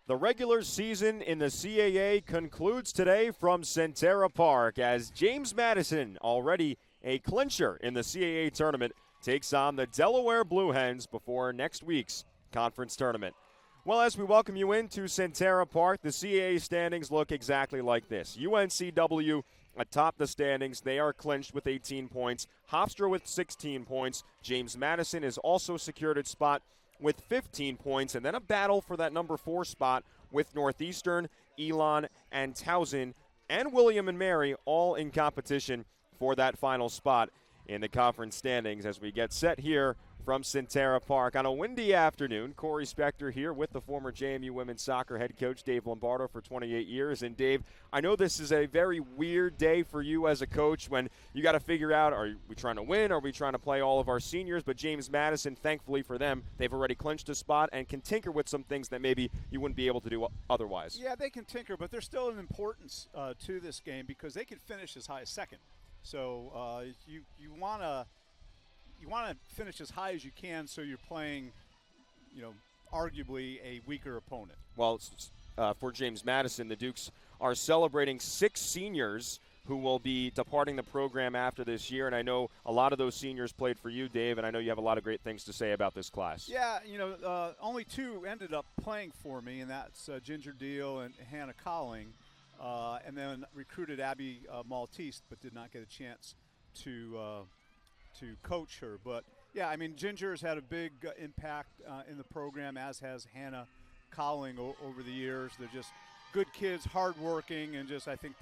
The regular season in the CAA concludes today from Centera Park as James Madison, already a clincher in the CAA tournament, takes on the Delaware Blue Hens before next week's conference tournament. Well, as we welcome you into Centera Park, the CAA standings look exactly like this. UNCW atop the standings. They are clinched with 18 points. Hofstra with 16 points. James Madison is also secured its spot with 15 points, and then a battle for that number 4 spot with Northeastern, Elon, and Towson, and William and Mary all in competition for that final spot in the conference standings as we get set here from Centera Park on a windy afternoon. Corey Spector here with the former JMU women's soccer head coach Dave Lombardo for 28 years. And Dave, I know this is a very weird day for you as a coach when you got to figure out, are we trying to win? Are we trying to play all of our seniors? But James Madison, thankfully for them, they've already clinched a spot and can tinker with some things that maybe you wouldn't be able to do otherwise. Yeah, they can tinker, but there's still an importance to this game because they could finish as high as second. So you want to finish as high as you can, so you're playing, arguably a weaker opponent. Well, for James Madison, the Dukes are celebrating 6 seniors who will be departing the program after this year, and I know a lot of those seniors played for you, Dave, and I know you have a lot of great things to say about this class. Yeah, only 2 ended up playing for me, and that's Ginger Deal and Hannah Colling, and then recruited Abby Maltese, but did not get a chance to coach her. But yeah, I mean, Ginger has had a big impact in the program, as has Hannah Colling over the years. They're just good kids, hardworking, and just, I think,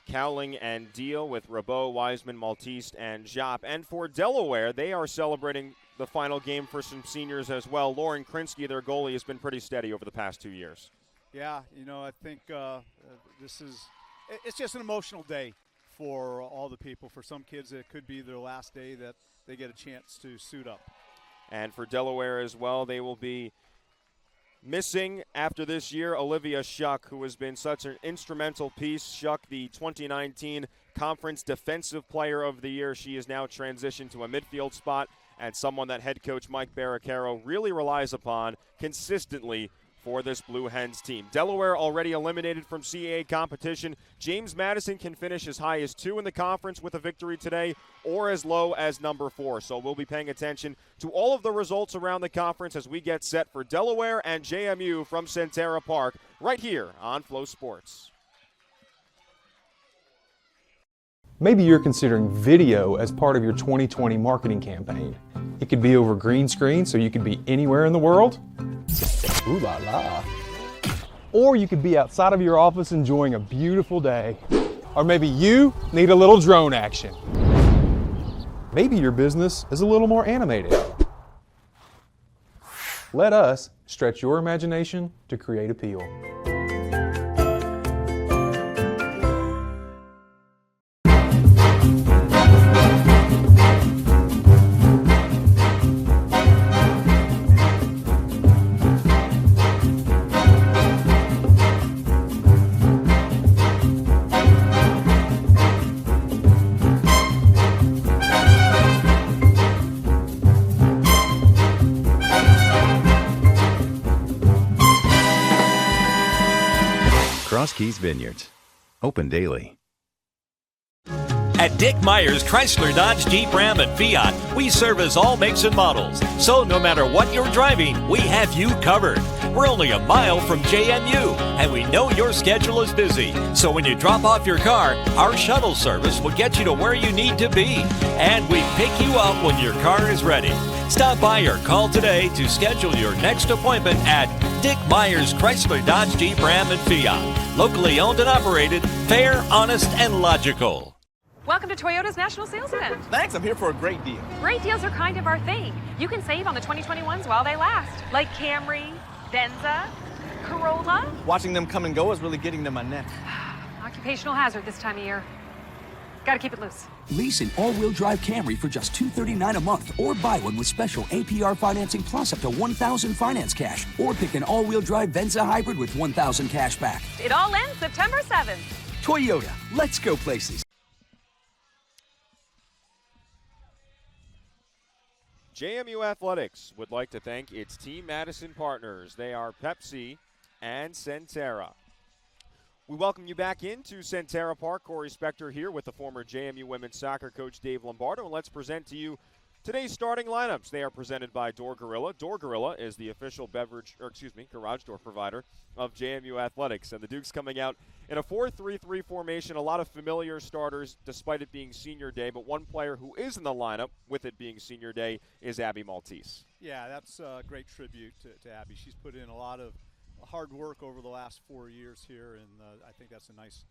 Cowling and Deal with Rabot, Wiseman, Maltese, and Jop. And for Delaware, they are celebrating the final game for some seniors as well. Lauren Krinsky, their goalie, has been pretty steady over the past 2 years. Yeah, I think it's just an emotional day for all the people. For some kids, it could be their last day that they get a chance to suit up. And for Delaware as well, they will be missing after this year Olivia Shuck, who has been such an instrumental piece. Shuck, the 2019 Conference Defensive Player of the Year. She has now transitioned to a midfield spot and someone that head coach Mike Barricaro really relies upon consistently for this Blue Hens team. Delaware already eliminated from CAA competition. James Madison can finish as high as 2 in the conference with a victory today, or as low as number 4. So we'll be paying attention to all of the results around the conference as we get set for Delaware and JMU from Centera Park right here on Flo Sports. Maybe you're considering video as part of your 2020 marketing campaign. It could be over green screen, so you could be anywhere in the world. Ooh la la. Or you could be outside of your office enjoying a beautiful day. Or maybe you need a little drone action. Maybe your business is a little more animated. Let us stretch your imagination to create appeal. Cross Keys Vineyards. Open daily. At Dick Myers Chrysler Dodge Jeep Ram and Fiat, we service all makes and models. So no matter what you're driving, we have you covered. We're only a mile from JMU, and we know your schedule is busy. So when you drop off your car, our shuttle service will get you to where you need to be. And we pick you up when your car is ready. Stop by or call today to schedule your next appointment at Dick Myers Chrysler Dodge Jeep Ram and Fiat. Locally owned and operated, fair, honest, and logical. Welcome to Toyota's National Sales Event. Thanks, I'm here for a great deal. Great deals are kind of our thing. You can save on the 2021s while they last, like Camry, Venza, Corolla. Watching them come and go is really getting to my neck. Occupational hazard this time of year. Gotta keep it loose. Lease an all-wheel drive Camry for just $239 a month, or buy one with special APR financing plus up to $1,000 finance cash, or pick an all-wheel drive Venza hybrid with $1,000 cash back. It all ends September 7th. Toyota, let's go places. JMU Athletics would like to thank its Team Madison partners. They are Pepsi and Centera. We welcome you back into Centera Park. Corey Spector here with the former JMU women's soccer coach Dave Lombardo, and let's present to you today's starting lineups. They are presented by Door Gorilla. Door Gorilla is the official garage door provider of JMU Athletics, and the Dukes coming out in a 4-3-3 formation. A lot of familiar starters despite it being senior day, but one player who is in the lineup with it being senior day is Abby Maltese. Yeah, that's a great tribute to Abby. She's put in a lot of hard work over the last 4 years here, and I think that's a nice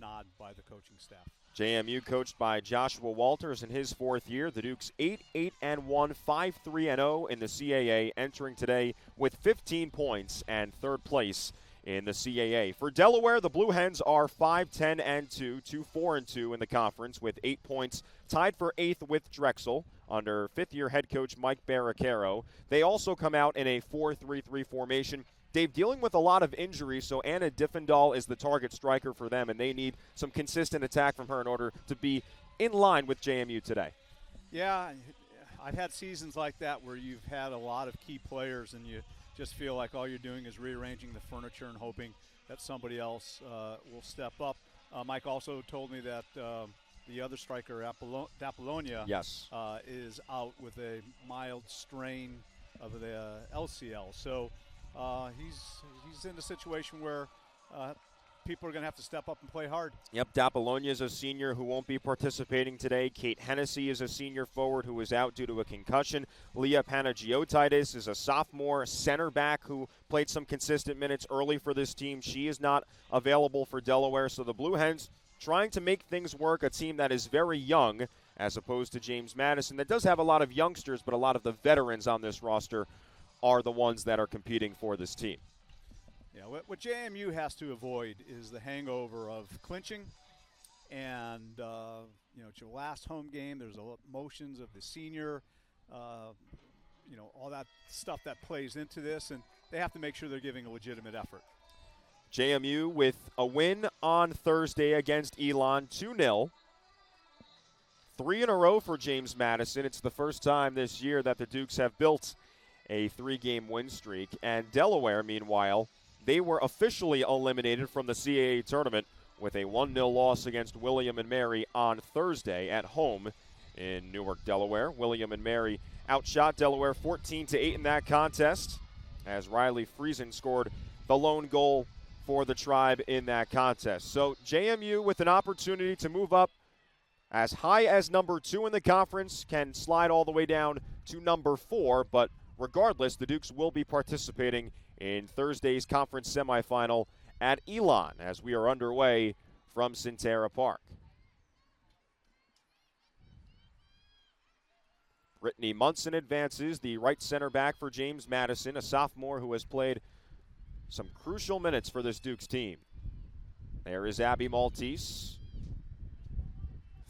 nod by the coaching staff. JMU coached by Joshua Walters in his fourth year. The Dukes 8-8-1, 5-3-0 in the CAA, entering today with 15 points and third place in the CAA. For Delaware, the Blue Hens are 5-10-2, 2-4-2 in the conference with 8 points, tied for eighth with Drexel under fifth-year head coach Mike Barricaro. They also come out in a 4-3-3 formation. Dave, dealing with a lot of injuries, so Anna Diffendahl is the target striker for them, and they need some consistent attack from her in order to be in line with JMU today. Yeah, I've had seasons like that where you've had a lot of key players and you just feel like all you're doing is rearranging the furniture and hoping that somebody else will step up. Mike also told me that the other striker, D'Apollonia, yes, is out with a mild strain of the LCL. So he's in a situation where people are going to have to step up and play hard. Yep, D'Apollonia is a senior who won't be participating today. Kate Hennessy is a senior forward who is out due to a concussion. Leah Panagiotitis is a sophomore center back who played some consistent minutes early for this team. She is not available for Delaware, so the Blue Hens trying to make things work, a team that is very young as opposed to James Madison that does have a lot of youngsters, but a lot of the veterans on this roster are the ones that are competing for this team. Yeah, what JMU has to avoid is the hangover of clinching, and it's your last home game. There's emotions of the senior, all that stuff that plays into this, and they have to make sure they're giving a legitimate effort. JMU with a win on Thursday against Elon, 2-0. 3 in a row for James Madison. It's the first time this year that the Dukes have built a 3-game win streak. And Delaware, meanwhile, they were officially eliminated from the CAA tournament with a 1-0 loss against William and Mary on Thursday at home in Newark, Delaware. William and Mary outshot Delaware 14-8 in that contest as Riley Friesen scored the lone goal for the Tribe in that contest. So JMU with an opportunity to move up as high as number 2 in the conference, can slide all the way down to number 4, but regardless, the Dukes will be participating in Thursday's conference semifinal at Elon as we are underway from Centera Park. Brittany Munson advances, the right center back for James Madison, a sophomore who has played some crucial minutes for this Dukes team. There is Abby Maltese,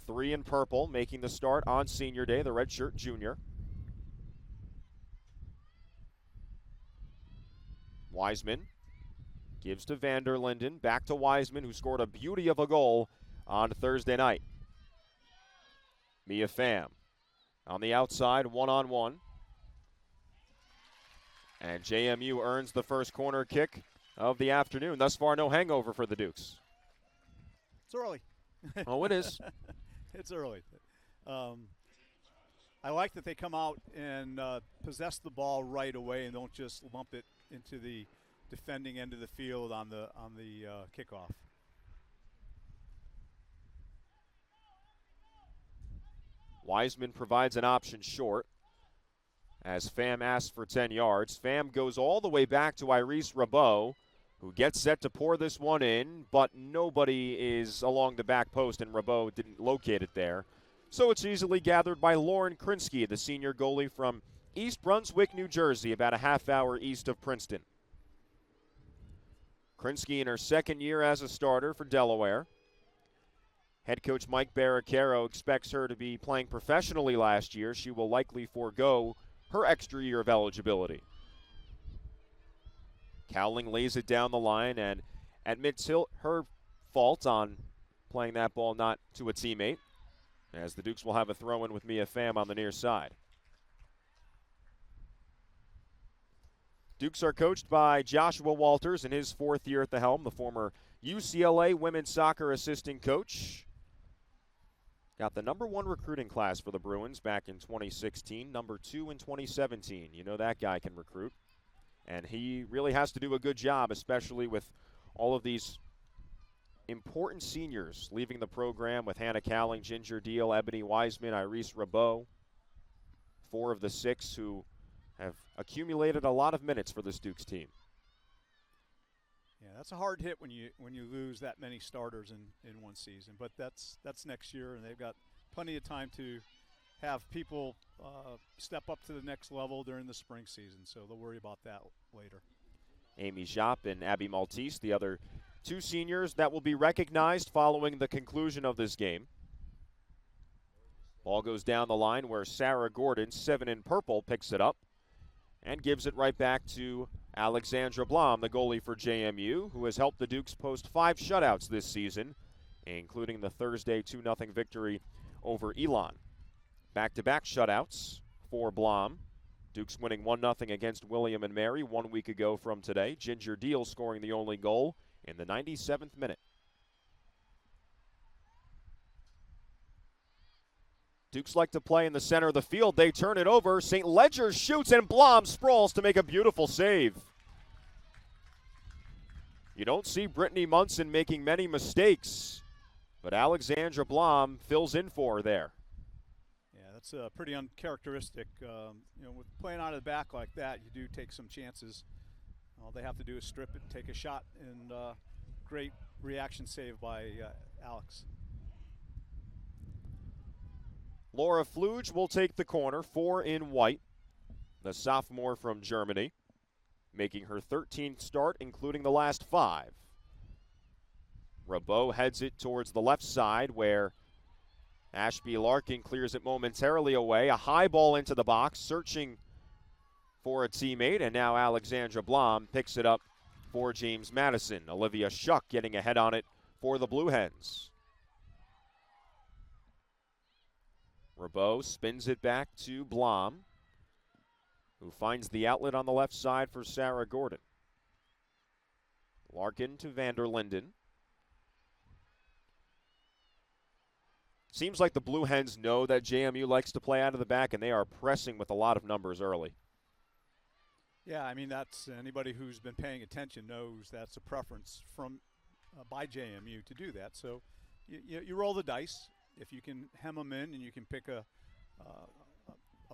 3 in purple, making the start on senior day, the redshirt junior. Wiseman gives to Vanderlinden, back to Wiseman, who scored a beauty of a goal on Thursday night. Mia Pham on the outside, one-on-one. And JMU earns the first corner kick of the afternoon. Thus far, no hangover for the Dukes. It's early. Oh, it is. It's early. I like that they come out and possess the ball right away and don't just lump it into the defending end of the field on the kickoff. Wiseman provides an option short as Pham asks for 10 yards. Pham goes all the way back to Iris Rabot, who gets set to pour this one in, but nobody is along the back post, and Rabot didn't locate it there. So it's easily gathered by Lauren Krinsky, the senior goalie from East Brunswick, New Jersey, about a half hour east of Princeton. Krinsky in her second year as a starter for Delaware. Head coach Mike Barricaro expects her to be playing professionally last year. She will likely forego her extra year of eligibility. Cowling lays it down the line and admits her fault on playing that ball not to a teammate, as the Dukes will have a throw-in with Mia Pham on the near side. Dukes are coached by Joshua Walters in his 4th year at the helm, the former UCLA women's soccer assistant coach. Got the number 1 recruiting class for the Bruins back in 2016, number 2 in 2017. You know that guy can recruit. And he really has to do a good job, especially with all of these important seniors leaving the program with Hannah Cowling, Ginger Deal, Ebony Wiseman, Iris Rabeau. 4 of the 6 who have accumulated a lot of minutes for this Dukes team. Yeah, that's a hard hit when you lose that many starters in one season. But that's next year, and they've got plenty of time to have people step up to the next level during the spring season. So they'll worry about that later. Amy Japp and Abby Maltese, the other 2 seniors that will be recognized following the conclusion of this game. Ball goes down the line where Sarah Gordon, 7 in purple, picks it up and gives it right back to Alexandra Blom, the goalie for JMU, who has helped the Dukes post 5 shutouts this season, including the Thursday 2-0 victory over Elon. Back-to-back shutouts for Blom. Dukes winning 1-0 against William and Mary 1 week ago from today. Ginger Deal scoring the only goal in the 97th minute. Dukes like to play in the center of the field. They turn it over. St. Ledger shoots, and Blom sprawls to make a beautiful save. You don't see Brittany Munson making many mistakes, but Alexandra Blom fills in for her there. Yeah, that's pretty uncharacteristic. With playing out of the back like that, you do take some chances. All they have to do is strip it, take a shot, and great reaction save by Alex. Laura Fluge will take the corner, 4 in white, the sophomore from Germany, making her 13th start, including the last 5. Rabeau heads it towards the left side where Ashby Larkin clears it momentarily away. A high ball into the box, searching for a teammate, and now Alexandra Blom picks it up for James Madison. Olivia Schuck getting ahead on it for the Blue Hens. Rabeau spins it back to Blom, who finds the outlet on the left side for Sarah Gordon. Larkin to Vander Linden. Seems like the Blue Hens know that JMU likes to play out of the back, and they are pressing with a lot of numbers early. Yeah, I mean, that's anybody who's been paying attention knows that's a preference from by JMU to do that. So you roll the dice. If you can hem them in and you can pick a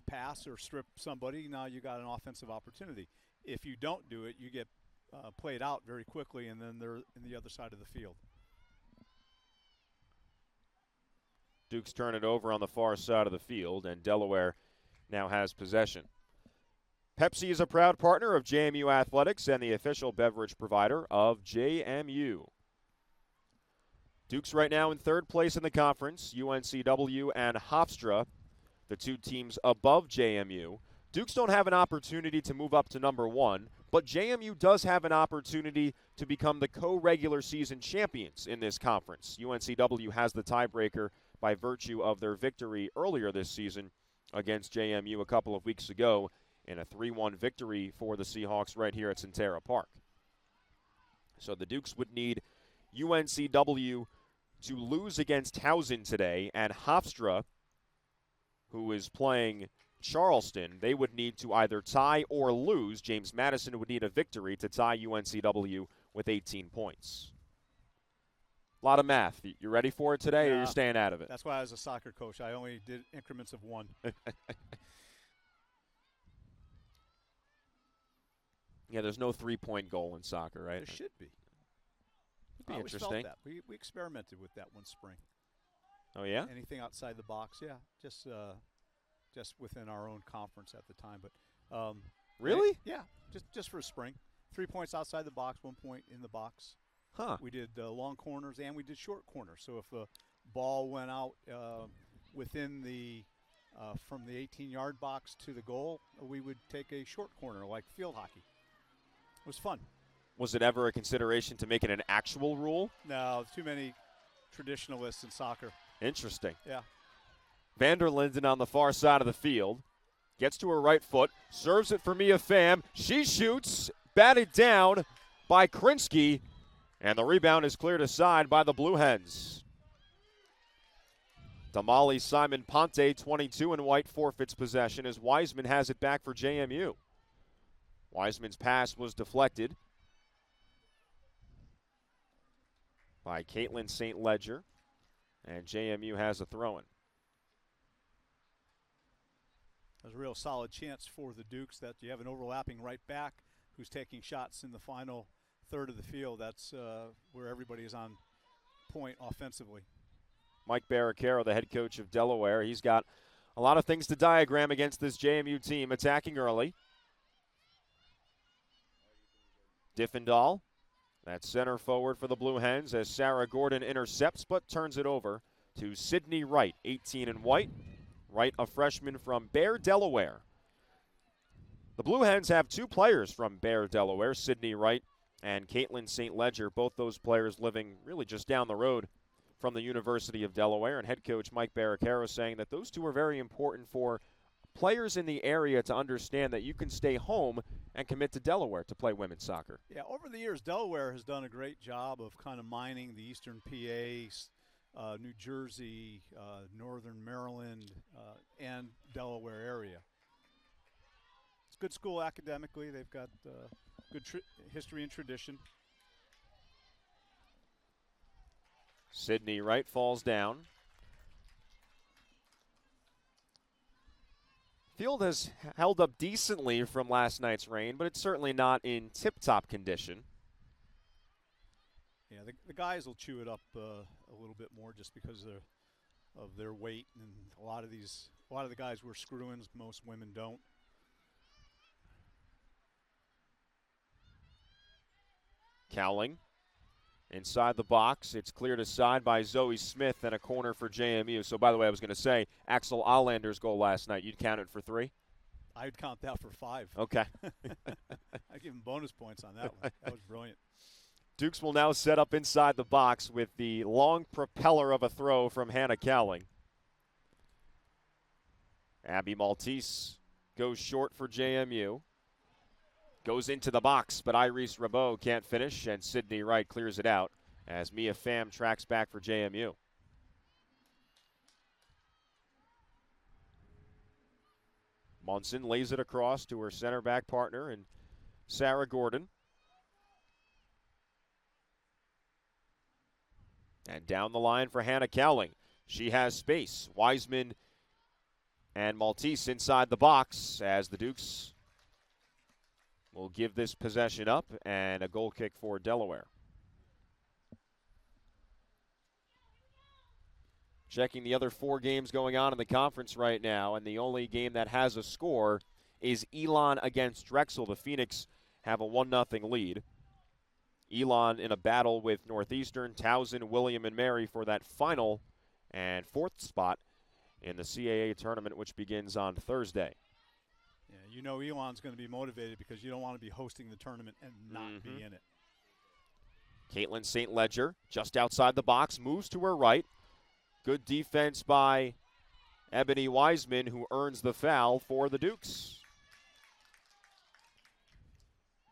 pass or strip somebody, now you got an offensive opportunity. If you don't do it, you get played out very quickly, and then they're in the other side of the field. Dukes turn it over on the far side of the field, and Delaware now has possession. Pepsi is a proud partner of JMU Athletics and the official beverage provider of JMU. Dukes right now in 3rd place in the conference, UNCW and Hofstra, the 2 teams above JMU. Dukes don't have an opportunity to move up to number 1, but JMU does have an opportunity to become the co-regular season champions in this conference. UNCW has the tiebreaker by virtue of their victory earlier this season against JMU a couple of weeks ago in a 3-1 victory for the Seahawks right here at Centera Park. So the Dukes would need UNCW to lose against Towson today, and Hofstra, who is playing Charleston, they would need to either tie or lose. James Madison would need a victory to tie UNCW with 18 points. A lot of math. You ready for it today, or you're staying out of it? That's why I was a soccer coach. I only did increments of 1. Yeah, there's no 3-point goal in soccer, right? There should be. It'd be interesting. Felt that. We experimented with that one spring. Oh, yeah? Anything outside the box, yeah. Just within our own conference at the time. But really? Yeah, just for a spring. 3 points outside the box, 1 point in the box. Huh. We did long corners and we did short corners. So if a ball went out within the from the 18-yard box to the goal, we would take a short corner like field hockey. It was fun. Was it ever a consideration to make it an actual rule? No, too many traditionalists in soccer. Interesting. Yeah. Vander Linden on the far side of the field. Gets to her right foot, serves it for Mia Pham. She shoots, batted down by Krinsky, and the rebound is cleared aside by the Blue Hens. Damali Simon Ponte, 22 in white, forfeits possession as Wiseman has it back for JMU. Wiseman's pass was deflected by Caitlin St. Ledger, and JMU has a throw-in. There's a real solid chance for the Dukes that you have an overlapping right back who's taking shots in the final third of the field. That's where everybody is on point offensively. Mike Barricaro, the head coach of Delaware, he's got a lot of things to diagram against this JMU team. Attacking early. Diffendahl, that's center forward for the Blue Hens as Sarah Gordon intercepts but turns it over to Sydney Wright, 18 in white. Wright, a freshman from Bear, Delaware. The Blue Hens have two players from Bear, Delaware, Sydney Wright and Caitlin St. Ledger, both those players living really just down the road from the University of Delaware, and head coach Mike Barricaro saying that those two are very important for players in the area to understand that you can stay home and commit to Delaware to play women's soccer. Yeah, over the years, Delaware has done a great job of kind of mining the eastern PA, New Jersey, northern Maryland, and Delaware area. It's a good school academically. They've got good history and tradition. Sydney Wright falls down. Field has held up decently from last night's rain, but it's certainly not in tip-top condition. Yeah, the guys will chew it up a little bit more just because of their weight, and a lot of the guys wear screw-ins. Most women don't. Cowling inside the box. It's cleared aside by Zoe Smith and a corner for JMU. So, by the way, I was going to say, Axel Allander's goal last night, you'd count it for 3? I'd count that for 5. Okay. I'd give him bonus points on that one. That was brilliant. Dukes will now set up inside the box with the long propeller of a throw from Hannah Cowling. Abby Maltese goes short for JMU. Goes into the box, but Iris Rabot can't finish, and Sydney Wright clears it out as Mia Pham tracks back for JMU. Munson lays it across to her center back partner and Sarah Gordon. And down the line for Hannah Cowling. She has space. Wiseman and Maltese inside the box as the Dukes will give this possession up, and a goal kick for Delaware. Checking the other 4 games going on in the conference right now, and the only game that has a score is Elon against Drexel. The Phoenix have a 1-0 lead. Elon in a battle with Northeastern, Towson, William, and Mary for that final and 4th spot in the CAA tournament, which begins on Thursday. Yeah, you know Elon's going to be motivated because you don't want to be hosting the tournament and not be in it. Caitlin St. Ledger just outside the box, moves to her right. Good defense by Ebony Wiseman, who earns the foul for the Dukes.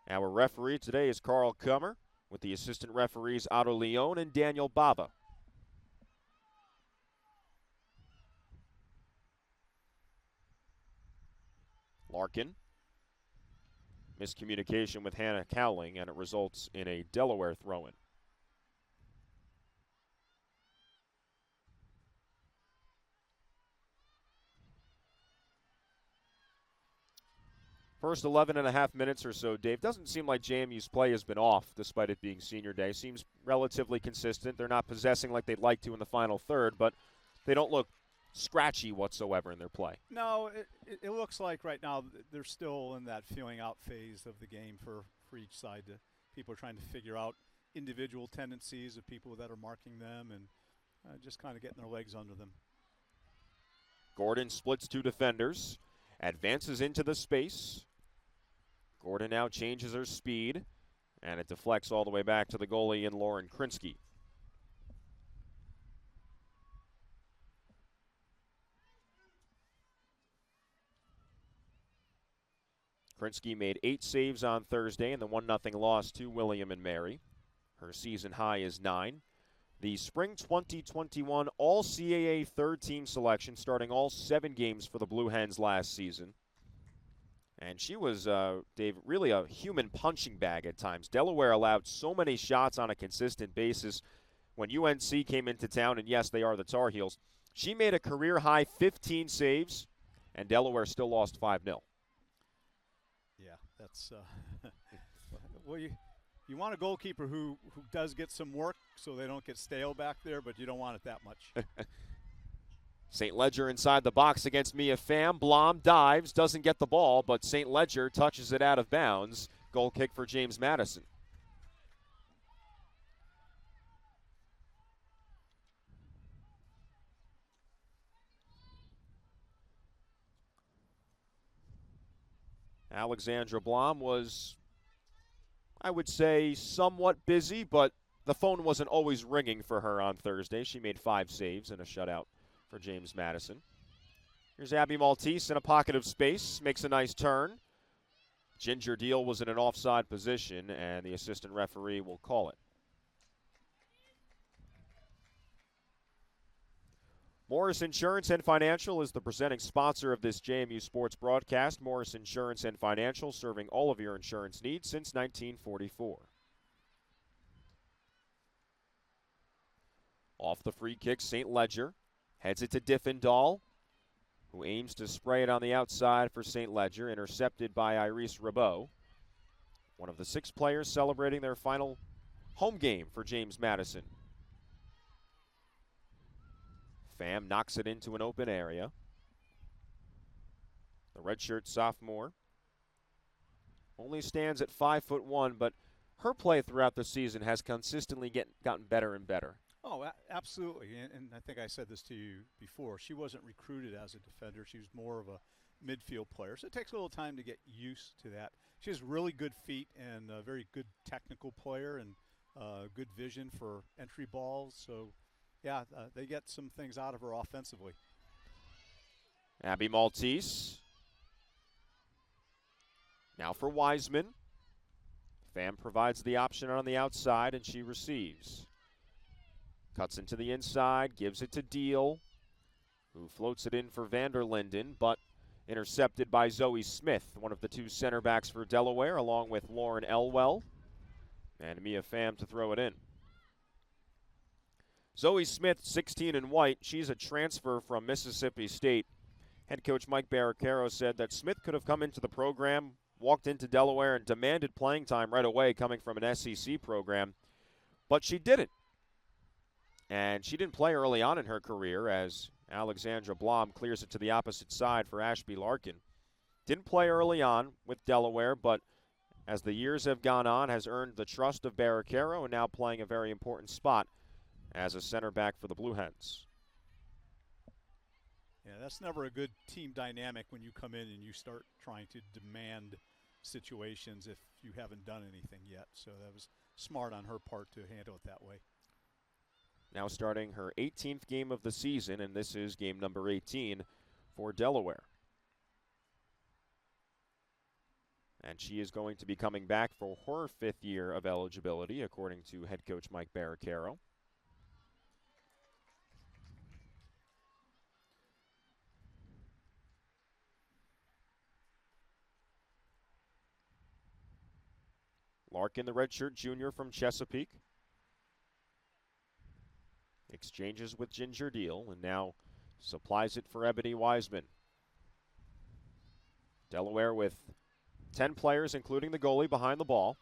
Our referee today is Carl Kummer, with the assistant referees Otto Leon and Daniel Bava. Larkin. Miscommunication with Hannah Cowling, and it results in a Delaware throw-in. First 11 and a half minutes or so, Dave. Doesn't seem like JMU's play has been off despite it being senior day. Seems relatively consistent. They're not possessing like they'd like to in the final third, but they don't look scratchy whatsoever in their play. No, it looks like right now they're still in that feeling out phase of the game for each side. People are trying to figure out individual tendencies of people that are marking them and just kind of getting their legs under them. Gordon splits 2 defenders, advances into the space. Gordon now changes her speed, and it deflects all the way back to the goalie in Lauren Krinsky. Krinsky made 8 saves on Thursday in the 1-0 loss to William and Mary. Her season high is 9. The Spring 2021 All-CAA third-team selection, starting all 7 games for the Blue Hens last season. And she was, Dave, really a human punching bag at times. Delaware allowed so many shots on a consistent basis. When UNC came into town, and yes, they are the Tar Heels, she made a career-high 15 saves, and Delaware still lost 5-0. Yeah, that's well, you want a goalkeeper who does get some work so they don't get stale back there, but you don't want it that much. St. Ledger inside the box against Mia Pham. Blom dives, doesn't get the ball, but St. Ledger touches it out of bounds. Goal kick for James Madison. Alexandra Blom was, I would say, somewhat busy, but the phone wasn't always ringing for her on Thursday. She made 5 saves and a shutout for James Madison. Here's Abby Maltese in a pocket of space, makes a nice turn. Ginger Deal was in an offside position, and the assistant referee will call it. Morris Insurance and Financial is the presenting sponsor of this JMU Sports broadcast. Morris Insurance and Financial, serving all of your insurance needs since 1944. Off the free kick, St. Ledger heads it to Diffendahl, who aims to spray it on the outside for St. Ledger, intercepted by Iris Rabot. One of the 6 players celebrating their final home game for James Madison. Pham knocks it into an open area. The redshirt sophomore only stands at 5'1", but her play throughout the season has consistently gotten better and better. Oh, absolutely. And I think I said this to you before. She wasn't recruited as a defender. She was more of a midfield player. So it takes a little time to get used to that. She has really good feet and a very good technical player and good vision for entry balls. So, yeah, they get some things out of her offensively. Abby Maltese. Now for Wiseman. Pham provides the option on the outside, and she receives. Cuts into the inside, gives it to Deal, who floats it in for Vanderlinden, but intercepted by Zoe Smith, one of the 2 center backs for Delaware, along with Lauren Elwell. And Mia Pham to throw it in. Zoe Smith, 16 in white. She's a transfer from Mississippi State. Head coach Mike Barricaro said that Smith could have come into the program, walked into Delaware, and demanded playing time right away coming from an SEC program, but she didn't. And she didn't play early on in her career as Alexandra Blom clears it to the opposite side for Ashby Larkin. Didn't play early on with Delaware, but as the years have gone on, has earned the trust of Barricaro and now playing a very important spot as a center back for the Blue Hens. Yeah, that's never a good team dynamic when you come in and you start trying to demand situations if you haven't done anything yet. So that was smart on her part to handle it that way. Now starting her 18th game of the season, and this is game number 18 for Delaware. And she is going to be coming back for her 5th year of eligibility, according to head coach Mike Barricaro. Larkin, the redshirt junior from Chesapeake, exchanges with Ginger Deal and now supplies it for Ebony Wiseman. Delaware with 10 players, including the goalie, behind the ball.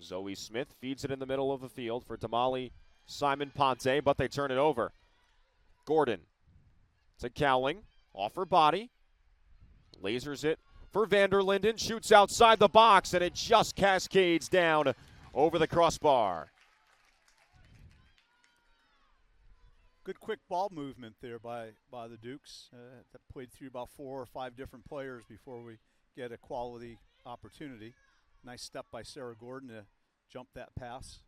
Zoe Smith feeds it in the middle of the field for Damali Simon Ponte, but they turn it over. Gordon to Cowling, off her body, lasers it for Vanderlinden, shoots outside the box, and it just cascades down over the crossbar. Good quick ball movement there by the Dukes. That played through about 4 or 5 different players before we get a quality opportunity. Nice step by Sarah Gordon to jump that pass.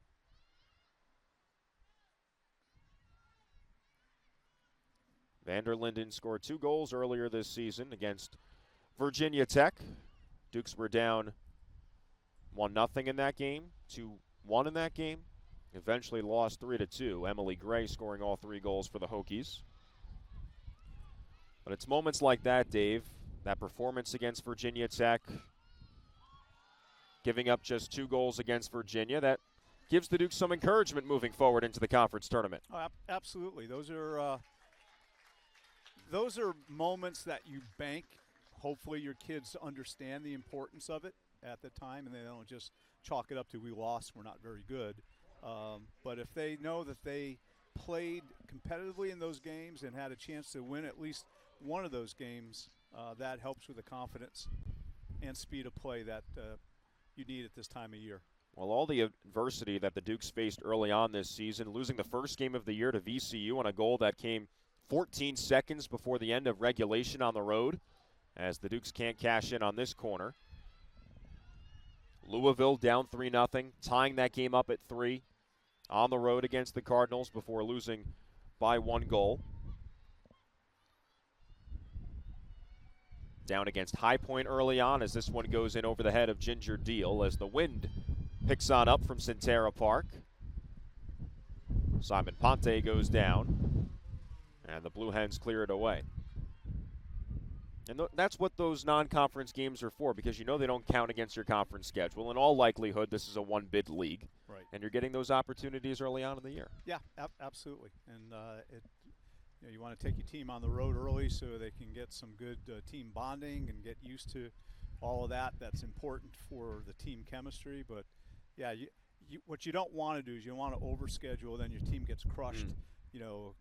Vanderlinden scored 2 goals earlier this season against Virginia Tech. Dukes were down 1-0 in that game, 2-1 in that game. Eventually lost 3-2. Emily Gray scoring all 3 goals for the Hokies. But it's moments like that, Dave, that performance against Virginia Tech, giving up just 2 goals against Virginia, that gives the Dukes some encouragement moving forward into the conference tournament. Oh, absolutely. Those are moments that you bank. Hopefully your kids understand the importance of it at the time, and they don't just chalk it up to we lost, we're not very good. But if they know that they played competitively in those games and had a chance to win at least one of those games, that helps with the confidence and speed of play that you need at this time of year. Well, all the adversity that the Dukes faced early on this season, losing the first game of the year to VCU on a goal that came 14 seconds before the end of regulation on the road, as the Dukes can't cash in on this corner. Louisville down 3-0, tying that game up at 3 on the road against the Cardinals before losing by 1 goal. Down against High Point early on as this one goes in over the head of Ginger Deal as the wind picks on up from Centera Park. Simon Ponte goes down, and the Blue Hens clear it away. And that's what those non-conference games are for, because you know they don't count against your conference schedule. In all likelihood, this is a one-bid league, right? And you're getting those opportunities early on in the year. Yeah, absolutely. And you want to take your team on the road early so they can get some good team bonding and get used to all of that. That's important for the team chemistry. But, yeah, what you don't want to do is you want to overschedule, then your team gets crushed,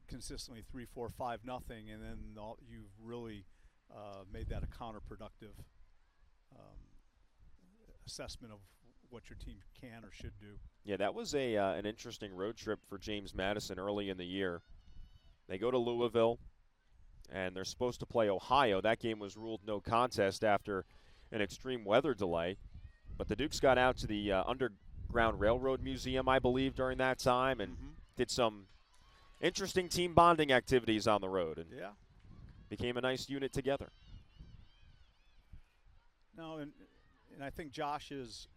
consistently 3-4-5-0, and then you've really made that a counterproductive assessment of what your team can or should do. Yeah, that was an interesting road trip for James Madison early in the year. They go to Louisville, and they're supposed to play Ohio. That game was ruled no contest after an extreme weather delay. But the Dukes got out to the Underground Railroad Museum, I believe, during that time and did some interesting team bonding activities on the road. And became a nice unit together. No, and I think Josh is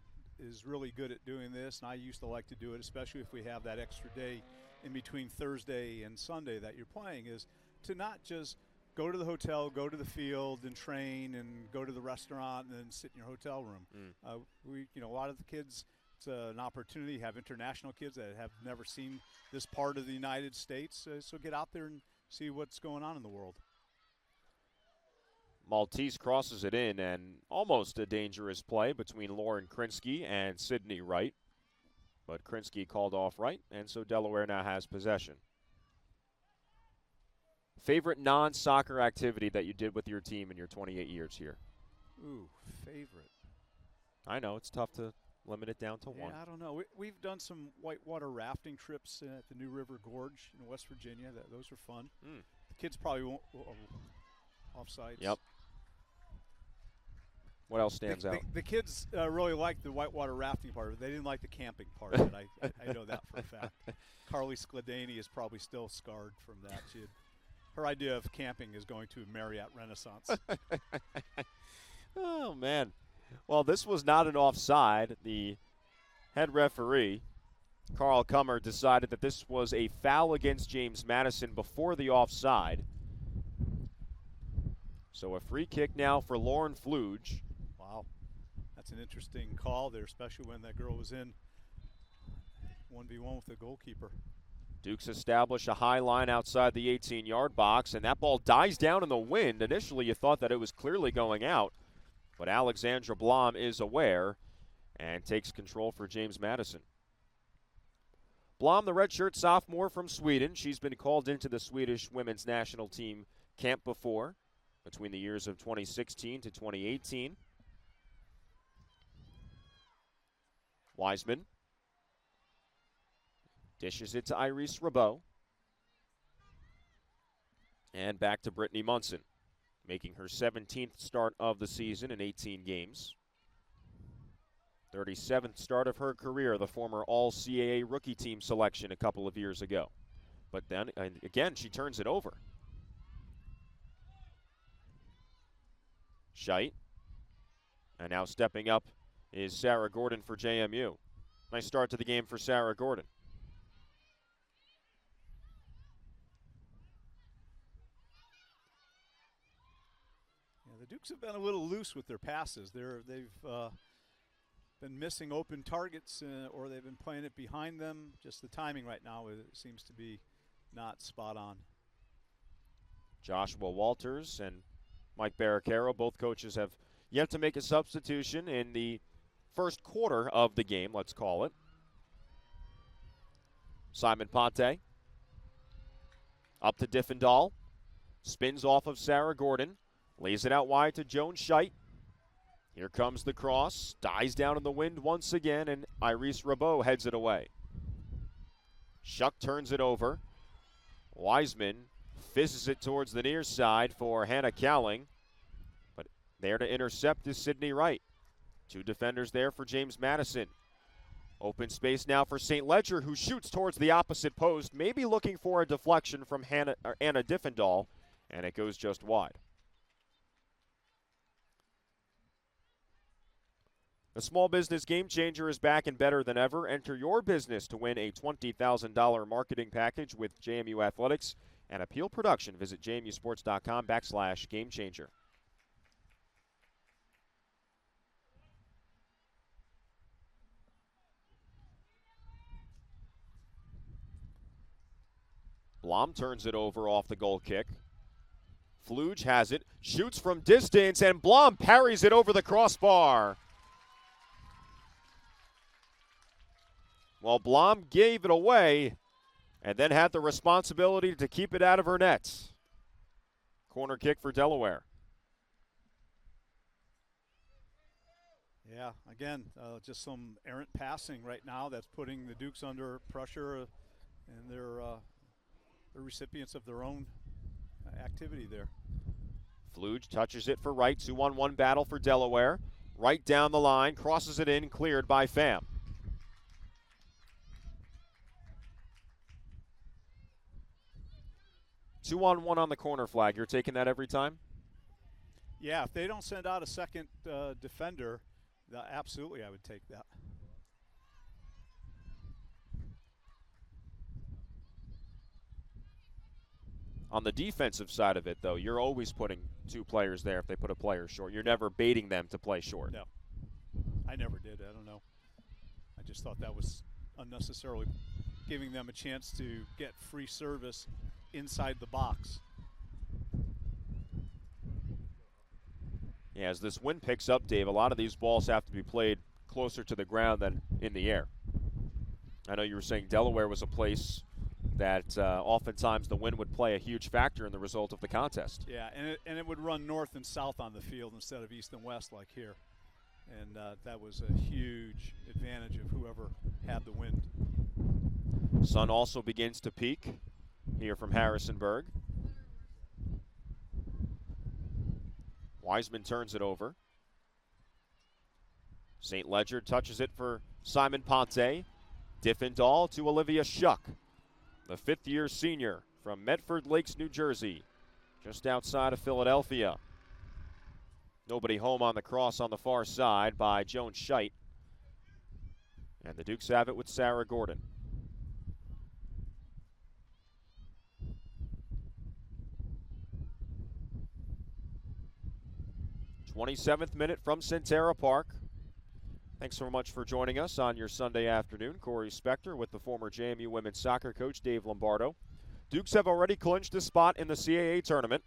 really good at doing this, and I used to like to do it, especially if we have that extra day in between Thursday and Sunday that you're playing, is to not just go to the hotel, go to the field and train and go to the restaurant and then sit in your hotel room. A lot of the kids, it's an opportunity to have international kids that have never seen this part of the United States, so get out there and see what's going on in the world. Maltese crosses it in, and almost a dangerous play between Lauren Krinsky and Sydney Wright. But Krinsky called off right, and so Delaware now has possession. Favorite non-soccer activity that you did with your team in your 28 years here? Ooh, favorite. I know, it's tough to limit it down to one. I don't know. We've done some whitewater rafting trips at the New River Gorge in West Virginia. Those are fun. The kids probably won't offsides. Yep. What else stands out? The kids really liked the whitewater rafting part of it. They didn't like the camping part of it. I know that for a fact. Carly Skladany is probably still scarred from that. Her idea of camping is going to a Marriott Renaissance. Oh, man. Well, this was not an offside. The head referee, Carl Kummer, decided that this was a foul against James Madison before the offside. So a free kick now for Lauren Fluge. Wow. That's an interesting call there, especially when that girl was in 1v1 with the goalkeeper. Dukes establish a high line outside the 18-yard box, and that ball dies down in the wind. Initially, you thought that it was clearly going out, but Alexandra Blom is aware and takes control for James Madison. Blom, the redshirt sophomore from Sweden. She's been called into the Swedish women's national team camp before, between the years of 2016 to 2018. Wiseman dishes it to Iris Rabeau. And back to Brittany Munson, making her 17th start of the season in 18 games. 37th start of her career, the former All-CAA rookie team selection a couple of years ago. But then, again, she turns it over. Scheidt And now stepping up is Sarah Gordon for JMU. Nice start to the game for Sarah Gordon. Yeah, the Dukes have been a little loose with their passes. They've been missing open targets, or they've been playing it behind them. Just the timing right now seems to be not spot on. Joshua Walters and Mike Barricaro, both coaches, have yet to make a substitution in the first quarter of the game, let's call it. Simon Ponte up to Diffendahl, spins off of Sarah Gordon, lays it out wide to Joan Scheidt. Here comes the cross, dies down in the wind once again, and Iris Rabot heads it away. Schuck turns it over. Wiseman fizzes it towards the near side for Hannah Cowling, but there to intercept is Sydney Wright. Two defenders there for James Madison. Open space now for St. Ledger, who shoots towards the opposite post, maybe looking for a deflection from Anna Diffendahl, and it goes just wide. The Small Business Game Changer is back and better than ever. Enter your business to win a $20,000 marketing package with JMU Athletics and Appeal Production. Visit jmusports.com/gamechanger. Blom turns it over off the goal kick. Fluge has it, shoots from distance, and Blom parries it over the crossbar. Well, Blom gave it away and then had the responsibility to keep it out of her net. Corner kick for Delaware. Yeah, again, just some errant passing right now that's putting the Dukes under pressure, and they're recipients of their own activity there. Fluge touches it for Wright. 2-on-1 battle for Delaware. Right down the line, crosses it in, cleared by Pham. Two-on-one on the corner flag. You're taking that every time? Yeah, if they don't send out a second defender, absolutely I would take that. On the defensive side of it, though, you're always putting two players there if they put a player short. You're never baiting them to play short. No, I never did. I don't know. I just thought that was unnecessarily giving them a chance to get free service inside the box. Yeah, as this wind picks up, Dave, a lot of these balls have to be played closer to the ground than in the air. I know you were saying Delaware was a place that oftentimes the wind would play a huge factor in the result of the contest. Yeah, and it would run north and south on the field instead of east and west like here. And that was a huge advantage of whoever had the wind. Sun also begins to peak here from Harrisonburg. Wiseman turns it over. St. Ledger touches it for Simon Ponte. Diffendahl to Olivia Schuck, the fifth-year senior from Medford Lakes, New Jersey, just outside of Philadelphia. Nobody home on the cross on the far side by Joan Scheidt. And the Dukes have it with Sarah Gordon. 27th minute from Centera Park. Thanks so much for joining us on your Sunday afternoon. Corey Spector with the former JMU women's soccer coach Dave Lombardo. Dukes have already clinched a spot in the CAA tournament.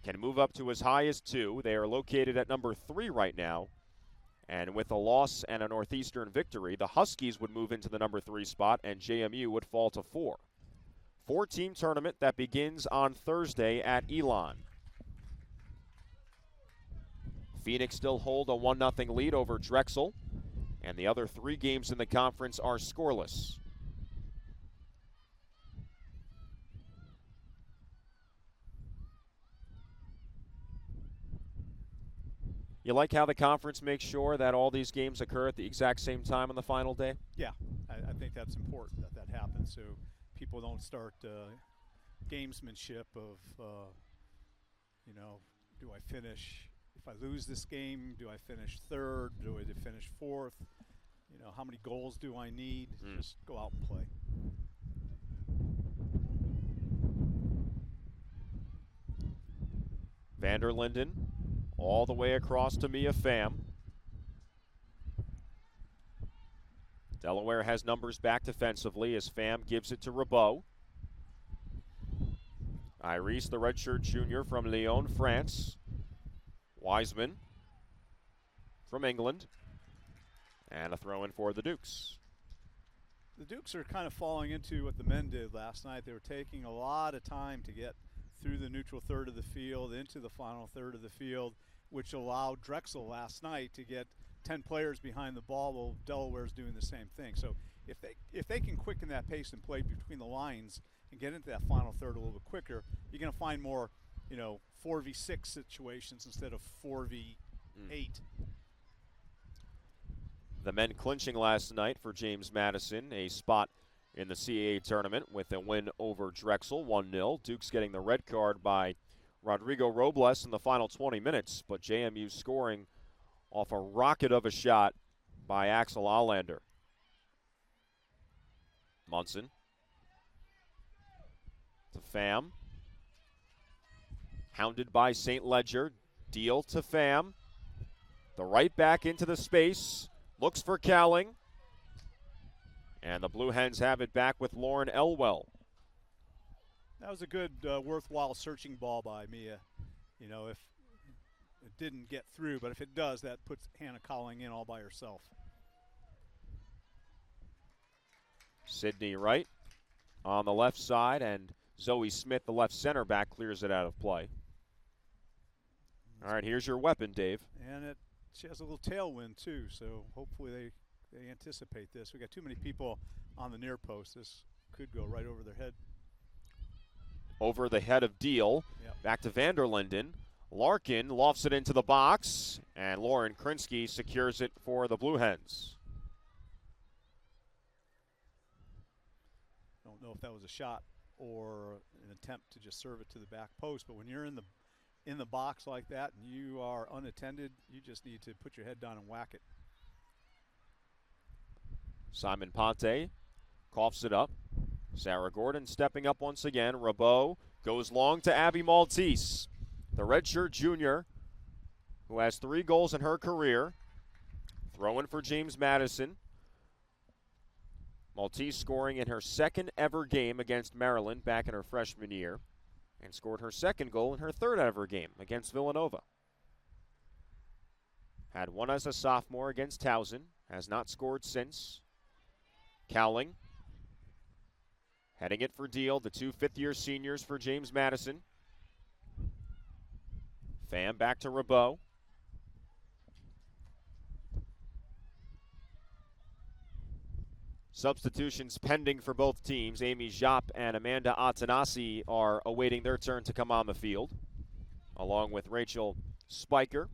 Can move up to as high as 2. They are located at number 3 right now. And with a loss and a Northeastern victory, the Huskies would move into the number 3 spot and JMU would fall to 4. 4-team tournament that begins on Thursday at Elon. Phoenix still hold a 1-0 lead over Drexel, and the other 3 games in the conference are scoreless. You like how the conference makes sure that all these games occur at the exact same time on the final day? Yeah, I think that's important that happens so people don't start gamesmanship of, do I finish? if I lose this game, do I finish third? Do I finish fourth? You know, how many goals do I need? Just go out and play. Vanderlinden all the way across to Mia Pham. Delaware has numbers back defensively as Pham gives it to Rabeau. Iris, the redshirt junior from Lyon, France. Wiseman from England. And a throw in for the Dukes. The Dukes are kind of falling into what the men did last night. They were taking a lot of time to get through the neutral third of the field into the final third of the field, which allowed Drexel last night to get 10 players behind the ball. Well, Delaware's doing the same thing. So if they can quicken that pace and play between the lines and get into that final third a little bit quicker, you're going to find more, 4v6 situations instead of 4v8. The men clinching last night for James Madison, a spot in the CAA tournament with a win over Drexel, 1-0. Dukes getting the red card by Rodrigo Robles in the final 20 minutes, but JMU scoring off a rocket of a shot by Axel Allander. Munson to Pham. Hounded by St. Ledger. Deal to Pham. The right back into the space. Looks for Cowling. And the Blue Hens have it back with Lauren Elwell. That was a good, worthwhile searching ball by Mia. If it didn't get through, but if it does, that puts Hannah Cowling in all by herself. Sydney Wright on the left side, and Zoe Smith, the left center back, clears it out of play. All right, here's your weapon, Dave. And she has a little tailwind, too, so hopefully they anticipate this. We got too many people on the near post. This could go right over their head. Over the head of Deal. Yep. Back to Vanderlinden. Larkin lofts it into the box, and Lauren Krinsky secures it for the Blue Hens. Don't know if that was a shot or an attempt to just serve it to the back post, but when you're in the box like that and you are unattended, you just need to put your head down and whack it. Simon Ponte coughs it up. Sarah Gordon stepping up once again. Rabeau goes long to Abby Maltese, the redshirt junior who has 3 goals in her career. Throwing for James Madison. Maltese scoring in her second ever game against Maryland back in her freshman year, and scored her second goal in her third ever game against Villanova. Had one as a sophomore against Towson, has not scored since. Cowling heading it for Deal, the 2 fifth-year seniors for James Madison. Pham back to Rabeau. Substitutions pending for both teams. Amy Japp and Amanda Atanasi are awaiting their turn to come on the field, along with Rachel Spiker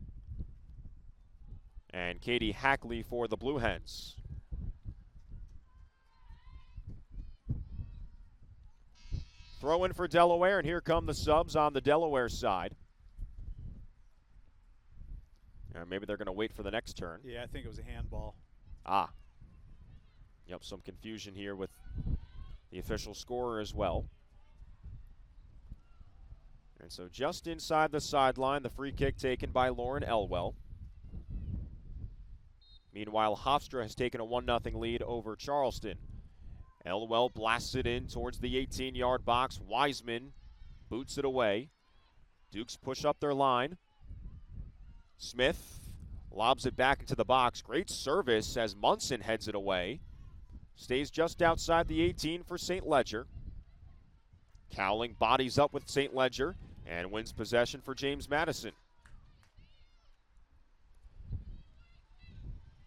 and Katie Hackley for the Blue Hens. Throw in for Delaware, and here come the subs on the Delaware side. Maybe they're going to wait for the next turn. Yeah, I think it was a handball. Yep, some confusion here with the official scorer as well. And so just inside the sideline, the free kick taken by Lauren Elwell. Meanwhile, Hofstra has taken a 1-0 lead over Charleston. Elwell blasts it in towards the 18-yard box. Wiseman boots it away. Dukes push up their line. Smith lobs it back into the box. Great service as Munson heads it away. Stays just outside the 18 for St. Ledger. Cowling bodies up with St. Ledger and wins possession for James Madison.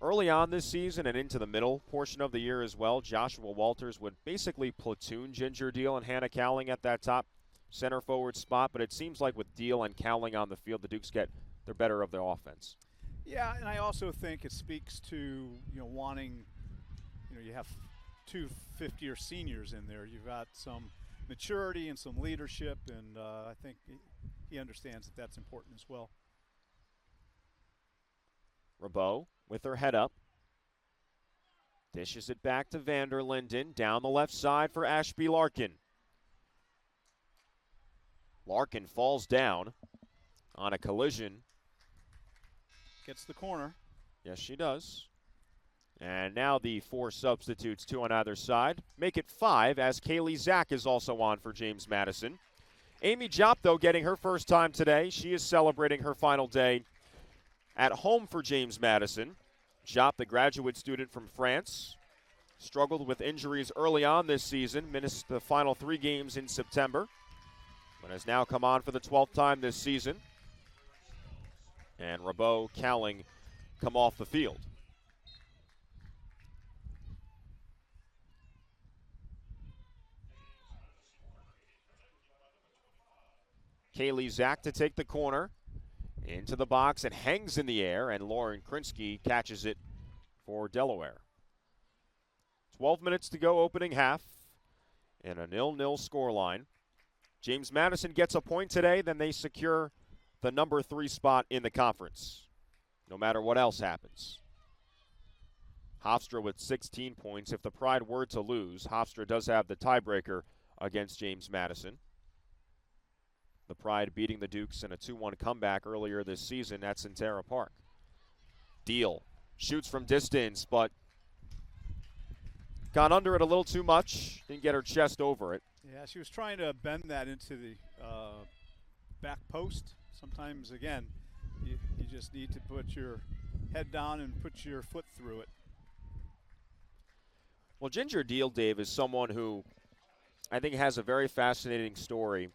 Early on this season and into the middle portion of the year as well, Joshua Walters would basically platoon Ginger Deal and Hannah Cowling at that top center forward spot, but it seems like with Deal and Cowling on the field, the Dukes get the better of their offense. Yeah, and I also think it speaks to, wanting, you have 2 fifth-year seniors in there. You've got some maturity and some leadership, and I think he understands that that's important as well. Rabeau with her head up. Dishes it back to Vanderlinden. Down the left side for Ashby Larkin. Larkin falls down on a collision. Gets the corner. Yes, she does. And now the 4 substitutes, 2 on either side. Make it 5 as Kaylee Zack is also on for James Madison. Amy Jopp, though, getting her first time today. She is celebrating her final day at home for James Madison. Jopp, the graduate student from France, struggled with injuries early on this season, missed the final 3 games in September, but has now come on for the 12th time this season. And Rabeau, Cowling come off the field. Kaylee Zack to take the corner. Into the box and hangs in the air, and Lauren Krinsky catches it for Delaware. 12 minutes to go, opening half, and a 0-0 scoreline. James Madison gets a point today, then they secure the number 3 spot in the conference, no matter what else happens. Hofstra with 16 points. If the Pride were to lose, Hofstra does have the tiebreaker against James Madison. The Pride beating the Dukes in a 2-1 comeback earlier this season at Centera Park. Deal shoots from distance, but got under it a little too much. Didn't get her chest over it. Yeah, she was trying to bend that into the back post. Sometimes, again, you just need to put your head down and put your foot through it. Well, Ginger Deal, Dave, is someone who I think has a very fascinating story.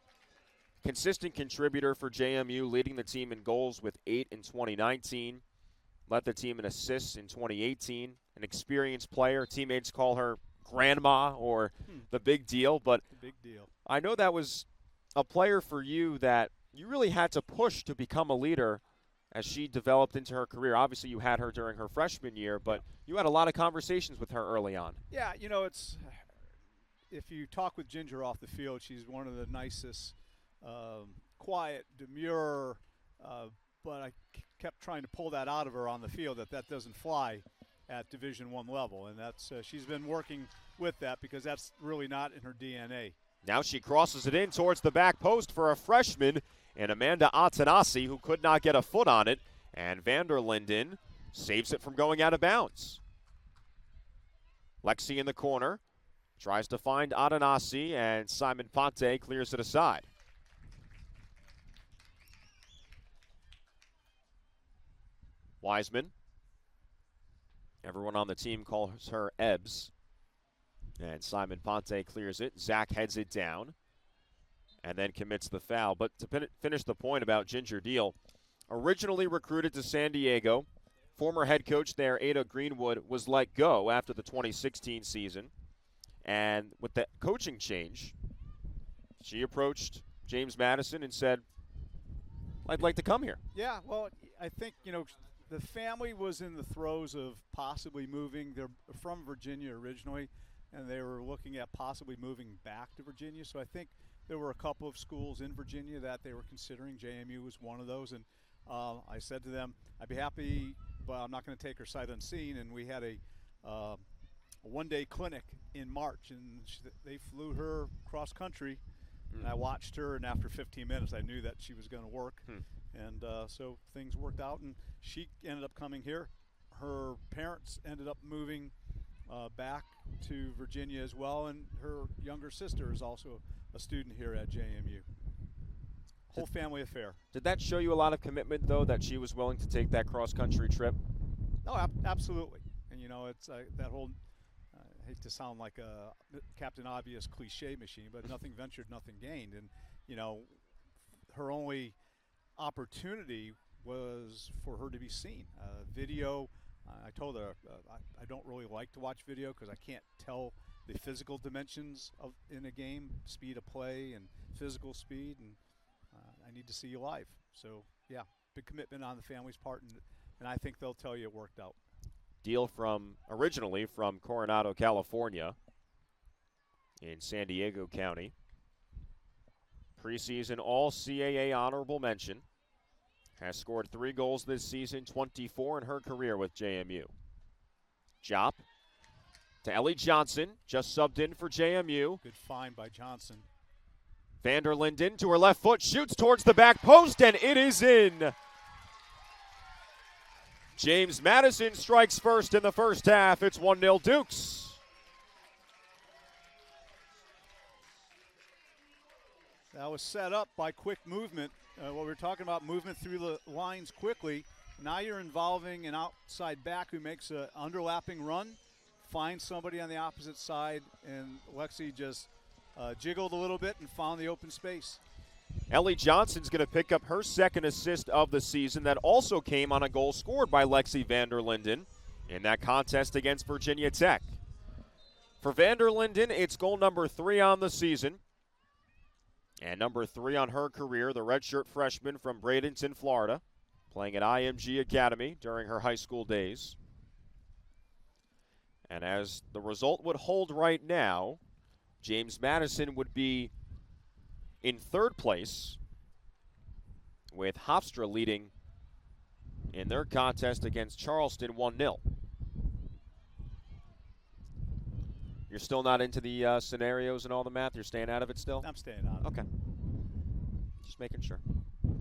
Consistent contributor for JMU, leading the team in goals with 8 in 2019. Led the team in assists in 2018. An experienced player. Teammates call her grandma or the big deal. But the big deal. I know that was a player for you that you really had to push to become a leader as she developed into her career. Obviously, you had her during her freshman year, but you had a lot of conversations with her early on. Yeah, it's if you talk with Ginger off the field, she's one of the nicest. Quiet, demure, but I kept trying to pull that out of her on the field that doesn't fly at Division I level, and that's she's been working with that because that's really not in her DNA. Now she crosses it in towards the back post for a freshman, and Amanda Atanasi, who could not get a foot on it, and Vanderlinden saves it from going out of bounds. Lexi in the corner, tries to find Atanasi, and Simon Ponte clears it aside. Wiseman. Everyone on the team calls her Ebbs. And Simon Ponte clears it. Zach heads it down and then commits the foul. But to finish the point about Ginger Deal, originally recruited to San Diego, former head coach there, Ada Greenwood, was let go after the 2016 season. And with the coaching change, she approached James Madison and said, I'd like to come here. Yeah, well, I think, the family was in the throes of possibly moving. They're from Virginia originally, and they were looking at possibly moving back to Virginia. So I think there were a couple of schools in Virginia that they were considering. JMU was one of those. And I said to them, I'd be happy, but I'm not going to take her sight unseen. And we had a one-day clinic in March, and they flew her cross country. And I watched her, and after 15 minutes, I knew that she was going to work. And so things worked out, and she ended up coming here. Her parents ended up moving back to Virginia as well, and her younger sister is also a student here at JMU. Whole family affair. Did that show you a lot of commitment, though, that she was willing to take that cross-country trip? Oh, absolutely. And, it's that whole I hate to sound like a Captain Obvious cliche machine, but nothing ventured, nothing gained. And, her only opportunity was for her to be seen. Video, I told her I don't really like to watch video because I can't tell the physical dimensions in a game, speed of play and physical speed, and I need to see you live. So, yeah, big commitment on the family's part, and I think they'll tell you it worked out. Deal originally from Coronado, California, in San Diego County. Preseason All-CAA honorable mention. has scored 3 goals this season, 24 in her career with JMU. Jop to Ellie Johnson, just subbed in for JMU. Good find by Johnson. Vanderlinden to her left foot, shoots towards the back post, and it is in. James Madison strikes first in the first half. It's 1-0 Dukes. That was set up by quick movement. What we were talking about, movement through the lines quickly. Now you're involving an outside back who makes an underlapping run, finds somebody on the opposite side, and Lexi just jiggled a little bit and found the open space. Ellie Johnson's going to pick up her second assist of the season. That also came on a goal scored by Lexi Vanderlinden in that contest against Virginia Tech. For Vanderlinden, it's goal number 3 on the season and number 3 on her career, the redshirt freshman from Bradenton, Florida, playing at IMG Academy during her high school days. And as the result would hold right now, James Madison would be in third place, with Hofstra leading in their contest against Charleston 1-0. You're still not into the scenarios and all the math? You're staying out of it still? I'm staying out of it. Okay. Just making sure.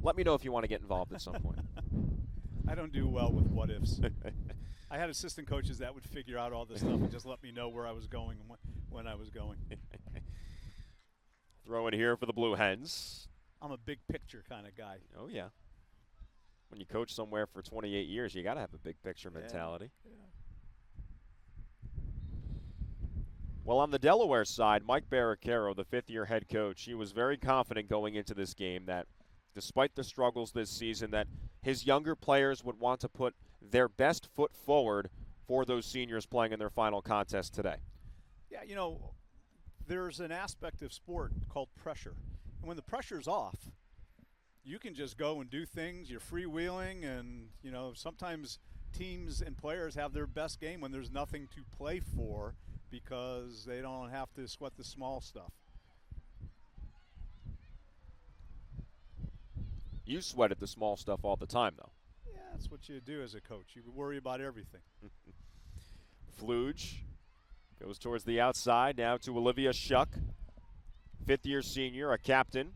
Let me know if you want to get involved at some point. I don't do well with what-ifs. I had assistant coaches that would figure out all this stuff and just let me know where I was going and when I was going. Throw in here for the Blue Hens. I'm a big picture kind of guy. Oh, yeah. When you coach somewhere for 28 years, you got to have a big picture mentality. Yeah. Well, on the Delaware side, Mike Barricaro, the fifth-year head coach, he was very confident going into this game that despite the struggles this season, that his younger players would want to put their best foot forward for those seniors playing in their final contest today. Yeah, you know, there's an aspect of sport called pressure. And when the pressure's off, you can just go and do things. You're freewheeling, and, you know, sometimes teams and players have their best game when there's nothing to play for because they don't have to sweat the small stuff. You sweat at the small stuff all the time, though. Yeah, that's what you do as a coach. You worry about everything. Fluge goes towards the outside, now to Olivia Shuck, fifth-year senior, a captain,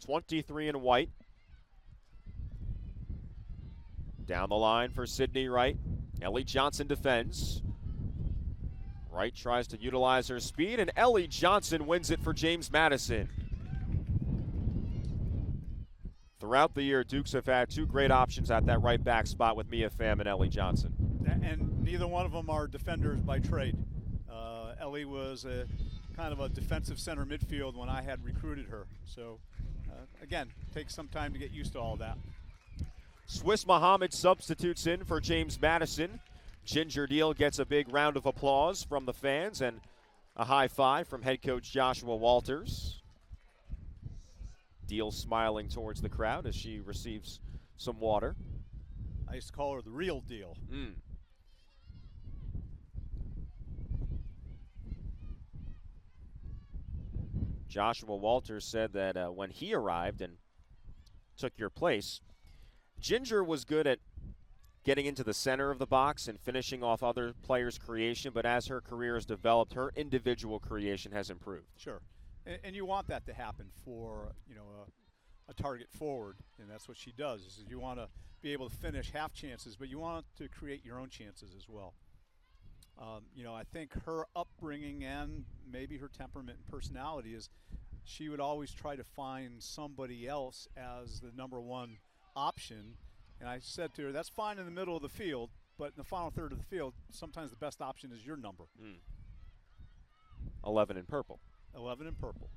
23 in white. Down the line for Sydney Wright. Ellie Johnson defends. Wright tries to utilize her speed, and Ellie Johnson wins it for James Madison. Throughout the year, Dukes have had 2 great options at that right back spot with Mia Pham and Ellie Johnson. And neither one of them are defenders by trade. Ellie was a kind of a defensive center midfield when I had recruited her. So, again, takes some time to get used to all that. Swiss Muhammad substitutes in for James Madison. Ginger Deal gets a big round of applause from the fans and a high five from head coach Joshua Walters. Deal smiling towards the crowd as she receives some water. I used to call her the real deal. Joshua Walters said that when he arrived and took your place, Ginger was good at getting into the center of the box and finishing off other players' creation, but as her career has developed, her individual creation has improved. Sure. And you want that to happen for, you know, a target forward, and that's what she does. Is you want to be able to finish half chances, but you want to create your own chances as well. You know, I think her upbringing and maybe her temperament and personality is she would always try to find somebody else as the number one option. And I said to her, that's fine in the middle of the field, but in the final third of the field, sometimes the best option is your number. 11 in purple. 11 in purple.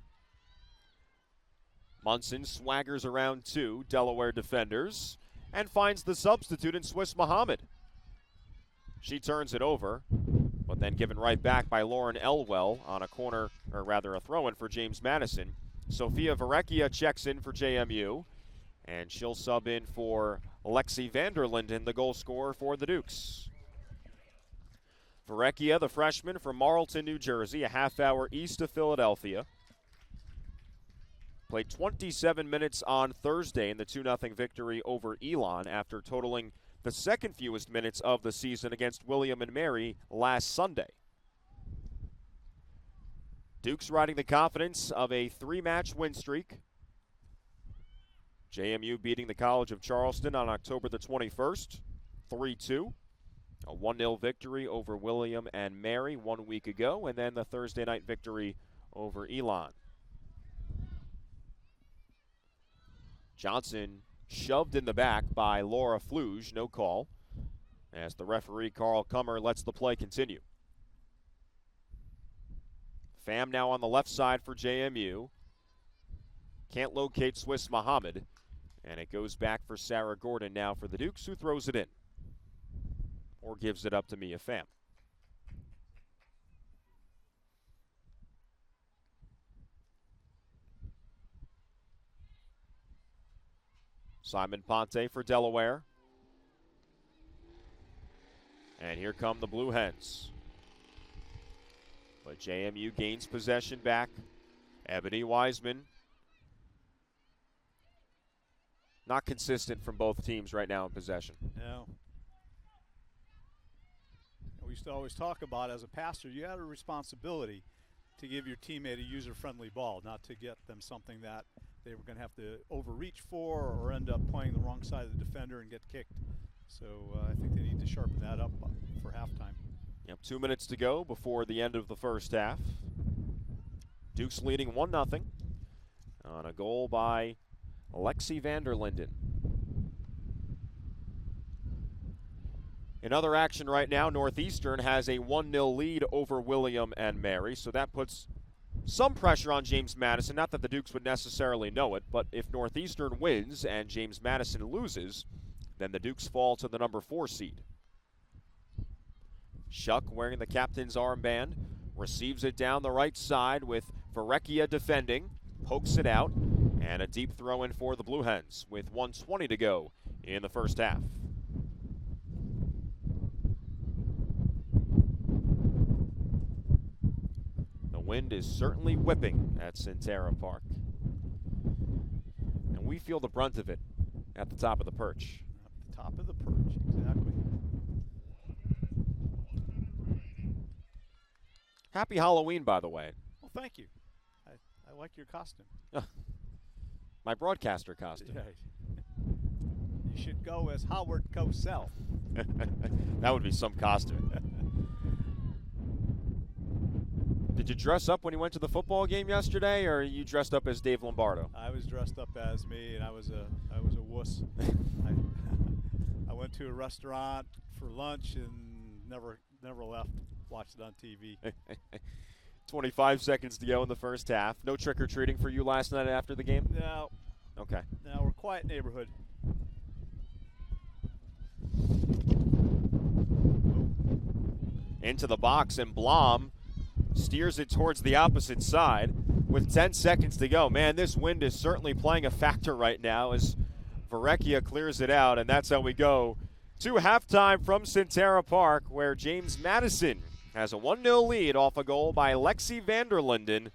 Munson swaggers around 2 Delaware defenders and finds the substitute in Swiss Muhammad. She turns it over, but then given right back by Lauren Elwell on a corner, or rather a throw-in for James Madison. Sophia Varecchia checks in for JMU, and she'll sub in for Lexi Vanderlinden, the goal scorer for the Dukes. Varecchia, the freshman from Marlton, New Jersey, a half hour east of Philadelphia. played 27 minutes on Thursday in the 2-0 victory over Elon after totaling the second fewest minutes of the season against William and Mary last Sunday. Dukes riding the confidence of a 3-match win streak. JMU beating the College of Charleston on October the 21st, 3-2. A 1-0 victory over William and Mary 1 week ago, and then the Thursday night victory over Elon. Johnson shoved in the back by Laura Fluge, no call, as the referee Carl Kummer lets the play continue. Pham now on the left side for JMU. Can't locate Swiss Muhammad, and it goes back for Sarah Gordon now for the Dukes, who throws it in, or gives it up to Mia Pham. Simon Ponte for Delaware. And here come the Blue Hens. But JMU gains possession back. Ebony Wiseman. Not consistent from both teams right now in possession. No. We used to always talk about, as a pastor, you have a responsibility to give your teammate a user-friendly ball, not to get them something that they were going to have to overreach for or end up playing the wrong side of the defender and get kicked. So I think they need to sharpen that up for halftime. Yep, 2 minutes to go before the end of the first half. Dukes leading 1-0 on a goal by Lexi Vanderlinden. In other action right now, Northeastern has a 1-0 lead over William and Mary, so that puts some pressure on James Madison. Not that the Dukes would necessarily know it, but if Northeastern wins and James Madison loses, then the Dukes fall to the number 4 seed. Shuck, wearing the captain's armband, receives it down the right side with Varecchia defending, pokes it out, and a deep throw in for the Blue Hens with 1:20 to go in the first half. The wind is certainly whipping at Centera Park, and we feel the brunt of it at the top of the perch. At the top of the perch, exactly. Happy Halloween, by the way. Well, thank you. I like your costume. My broadcaster costume. Yeah. You should go as Howard Cosell. That would be some costume. Did you dress up when you went to the football game yesterday, or you dressed up as Dave Lombardo? I was dressed up as me, and I was a wuss. I went to a restaurant for lunch and never left. Watched it on TV. 25 seconds to go in the first half. No trick-or-treating for you last night after the game? No. Okay. No, we're a quiet neighborhood. Into the box, and Blom steers it towards the opposite side with 10 seconds to go. Man, this wind is certainly playing a factor right now as Varecchia clears it out, and that's how we go to halftime from Centera Park, where James Madison has a 1-0 lead off a goal by Lexi Vanderlinden.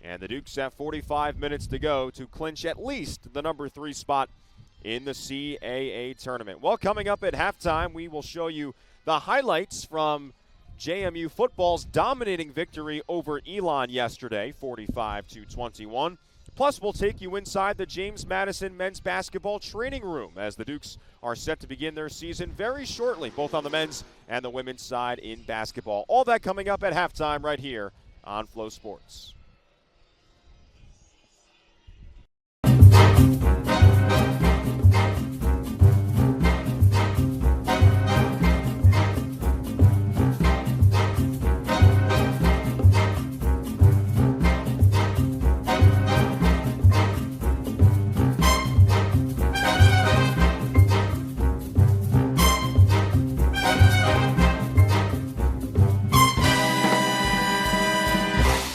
And the Dukes have 45 minutes to go to clinch at least the number 3 spot in the CAA tournament. Well, coming up at halftime, we will show you the highlights from JMU football's dominating victory over Elon yesterday, 45-21. Plus, we'll take you inside the James Madison men's basketball training room as the Dukes are set to begin their season very shortly, both on the men's and the women's side in basketball. All that coming up at halftime right here on Flo Sports.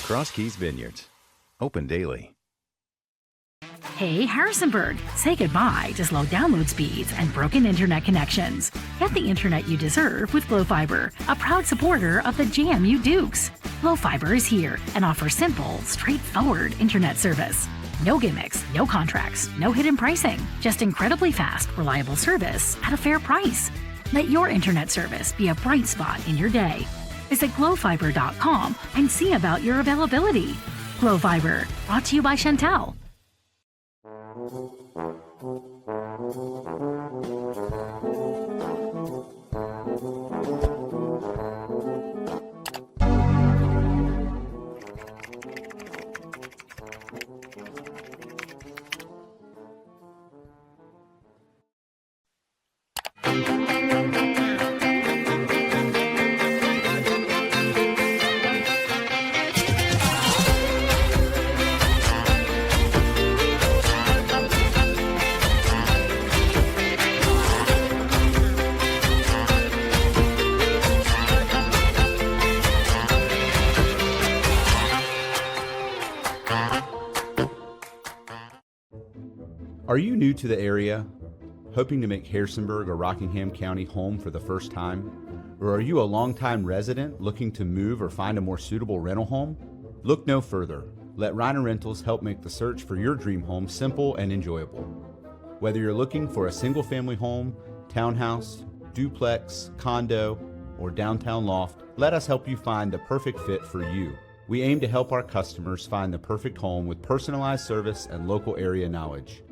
Cross Keys Vineyards. Open daily. Hey, Harrisonburg, say goodbye to slow download speeds and broken internet connections. Get the internet you deserve with Glo Fiber, a proud supporter of the JMU Dukes. Glo Fiber is here and offers simple, straightforward internet service. No gimmicks, no contracts, no hidden pricing. Just incredibly fast, reliable service at a fair price. Let your internet service be a bright spot in your day. Visit glowfiber.com and see about your availability. Glow Fiber, brought to you by Chantel. Are you new to the area, hoping to make Harrisonburg or Rockingham County home for the first time? Or are you a longtime resident looking to move or find a more suitable rental home? Look no further. Let Reiner Rentals help make the search for your dream home simple and enjoyable. Whether you're looking for a single-family home, townhouse, duplex, condo, or downtown loft, let us help you find the perfect fit for you. We aim to help our customers find the perfect home with personalized service and local area knowledge.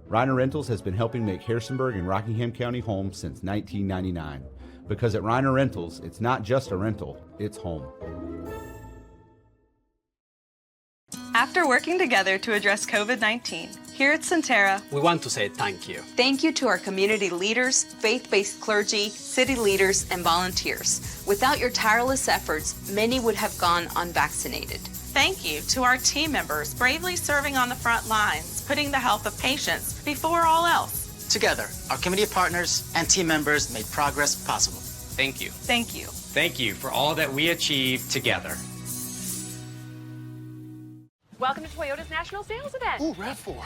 Reiner Rentals has been helping make Harrisonburg and Rockingham County home since 1999. Because at Reiner Rentals, it's not just a rental, it's home. After working together to address COVID-19, here at Centera, we want to say thank you. Thank you to our community leaders, faith-based clergy, city leaders, and volunteers. Without your tireless efforts, many would have gone unvaccinated. Thank you to our team members bravely serving on the front lines, putting the health of patients before all else. Together, our community partners and team members made progress possible. Thank you. Thank you. Thank you for all that we achieved together. Welcome to Toyota's National Sales Event. Ooh, RAV4.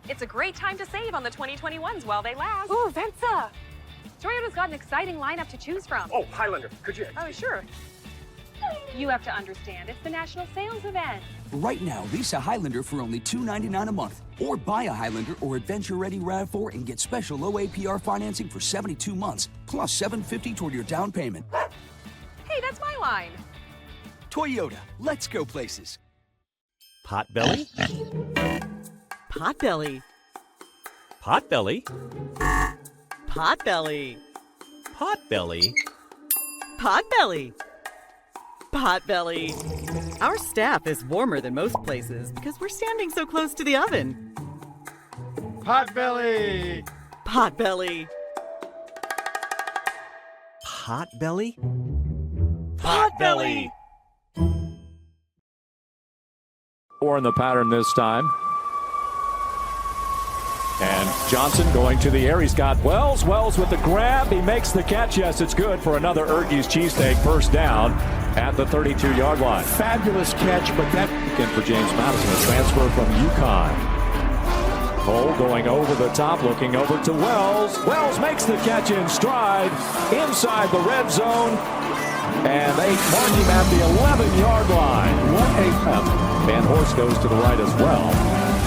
It's a great time to save on the 2021s while they last. Ooh, Venza. Toyota's got an exciting lineup to choose from. Oh, Highlander. Could you? Oh, sure. You have to understand, it's the National Sales Event. Right now, lease a Highlander for only $299 a month. Or buy a Highlander or adventure-ready RAV4 and get special low APR financing for 72 months, plus $750 toward your down payment. Hey, that's my line. Toyota, let's go places. Potbelly? Potbelly. Potbelly? Potbelly. Potbelly? Potbelly. Potbelly. Our staff is warmer than most places because we're standing so close to the oven. Potbelly. Potbelly. Potbelly? Potbelly. Four in the pattern this time. And Johnson going to the air. He's got Wells. Wells with the grab. He makes the catch. Yes, it's good for another Ergy's cheesesteak first down at the 32-yard line. Fabulous catch, but that weekend for James Madison, a transfer from UConn. Cole going over the top, looking over to Wells. Wells makes the catch in stride inside the red zone. And they mark him at the 11-yard line. What a pep. Van Horst goes to the right as well.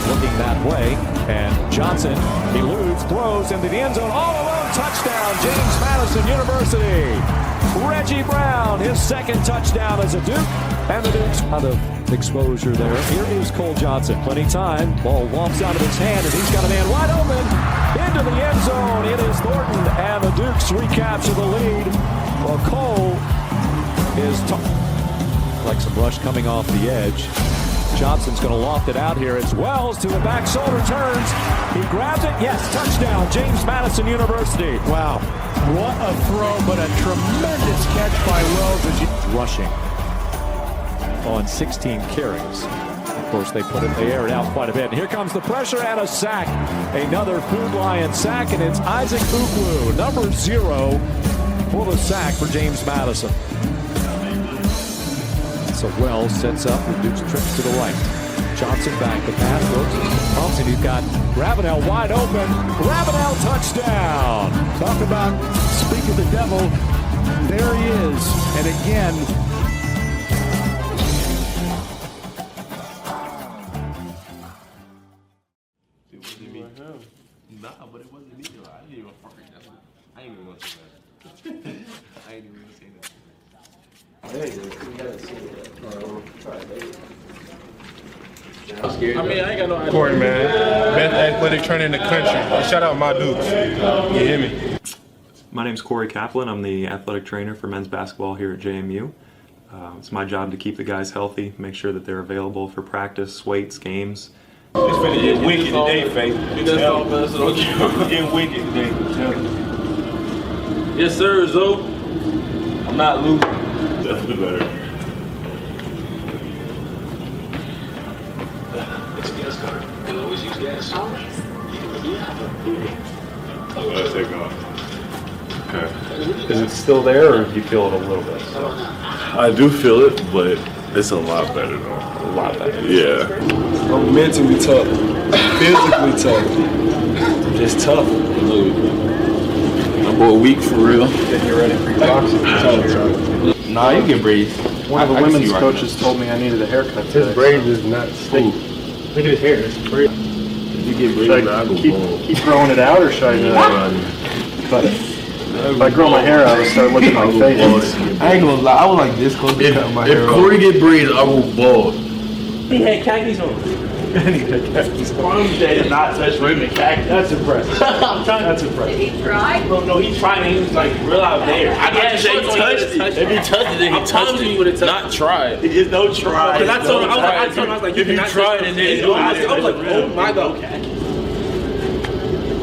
Looking that way, and Johnson eludes, throws into the end zone, all alone, touchdown, James Madison University. Reggie Brown, his second touchdown as a Duke, and the Dukes out of exposure there. Here is Cole Johnson, plenty time, ball lofts out of his hand, and he's got a man wide open, into the end zone. It is Thornton, and the Dukes recapture the lead. Well, Cole is like some rush coming off the edge. Johnson's going to loft it out here. It's Wells to the back shoulder, turns. He grabs it. Yes, touchdown, James Madison University. Wow, what a throw, but a tremendous catch by Wells as he's rushing on 16 carries. Of course, they air it out quite a bit. And here comes the pressure and a sack. Another Food Lion sack, and it's Isaac Ukwu, number 0, for the sack for James Madison. So Wells sets up, the Dukes trips to the right. Johnson back, the pass looks, pumps, and he's got Ravenel wide open. Ravenel touchdown. Talk about speak of the devil. There he is. And again, I ain't got no idea. Corey, man. Best athletic trainer in the country. Shout out my dudes. You hear me? My name's Corey Kaplan. I'm the athletic trainer for men's basketball here at JMU. It's my job to keep the guys healthy, make sure that they're available for practice, weights, games. It's finna get wicked today, Faith. It's getting wicked today. Yes, sir, Zoe. I'm not losing. Definitely better. It's a gas card. You always use gas. Always. Let's take off. Okay. Is it still there, or do you feel it a little bit? I do feel it, but it's a lot better though. A lot better. Yeah. I'm mentally tough, physically tough, just tough. I'm a week for real. Getting you ready for your boxing. Nah, you can breathe. One of the women's coaches told me I needed a haircut today. His braid is not sticky. Look at his hair. It's braid. If you get Should I keep growing it out, or should I cut it? If I grow my hair out, I'll start looking at my face. I ain't gonna lie, I was like this close to cutting my hair If Corey get braids, I will bald. He had khakis on. Arm did not touch rim and khakis. That's impressive. That's impressive. Did he try? No, he tried and he was like real out there. I didn't say he touched it. If he touched it, he touched it. He would have not tried. There's no try. Because I told him, I was like, if you tried and then do it, I was like, oh my God.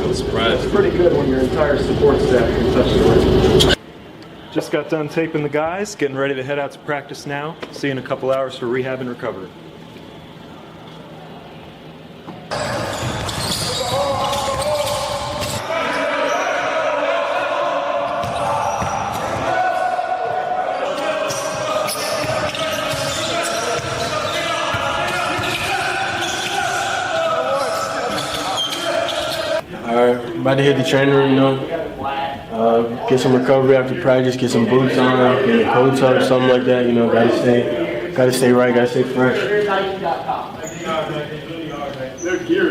I was surprised. It's pretty good when your entire support staff can touch the rim. Just got done taping the guys, getting ready to head out to practice now. See you in a couple hours for rehab and recovery. Alright, about to hit the training room, you know. Get some recovery after practice, get some boots on, get a coat tuck, something like that, you know, gotta stay right, gotta stay fresh.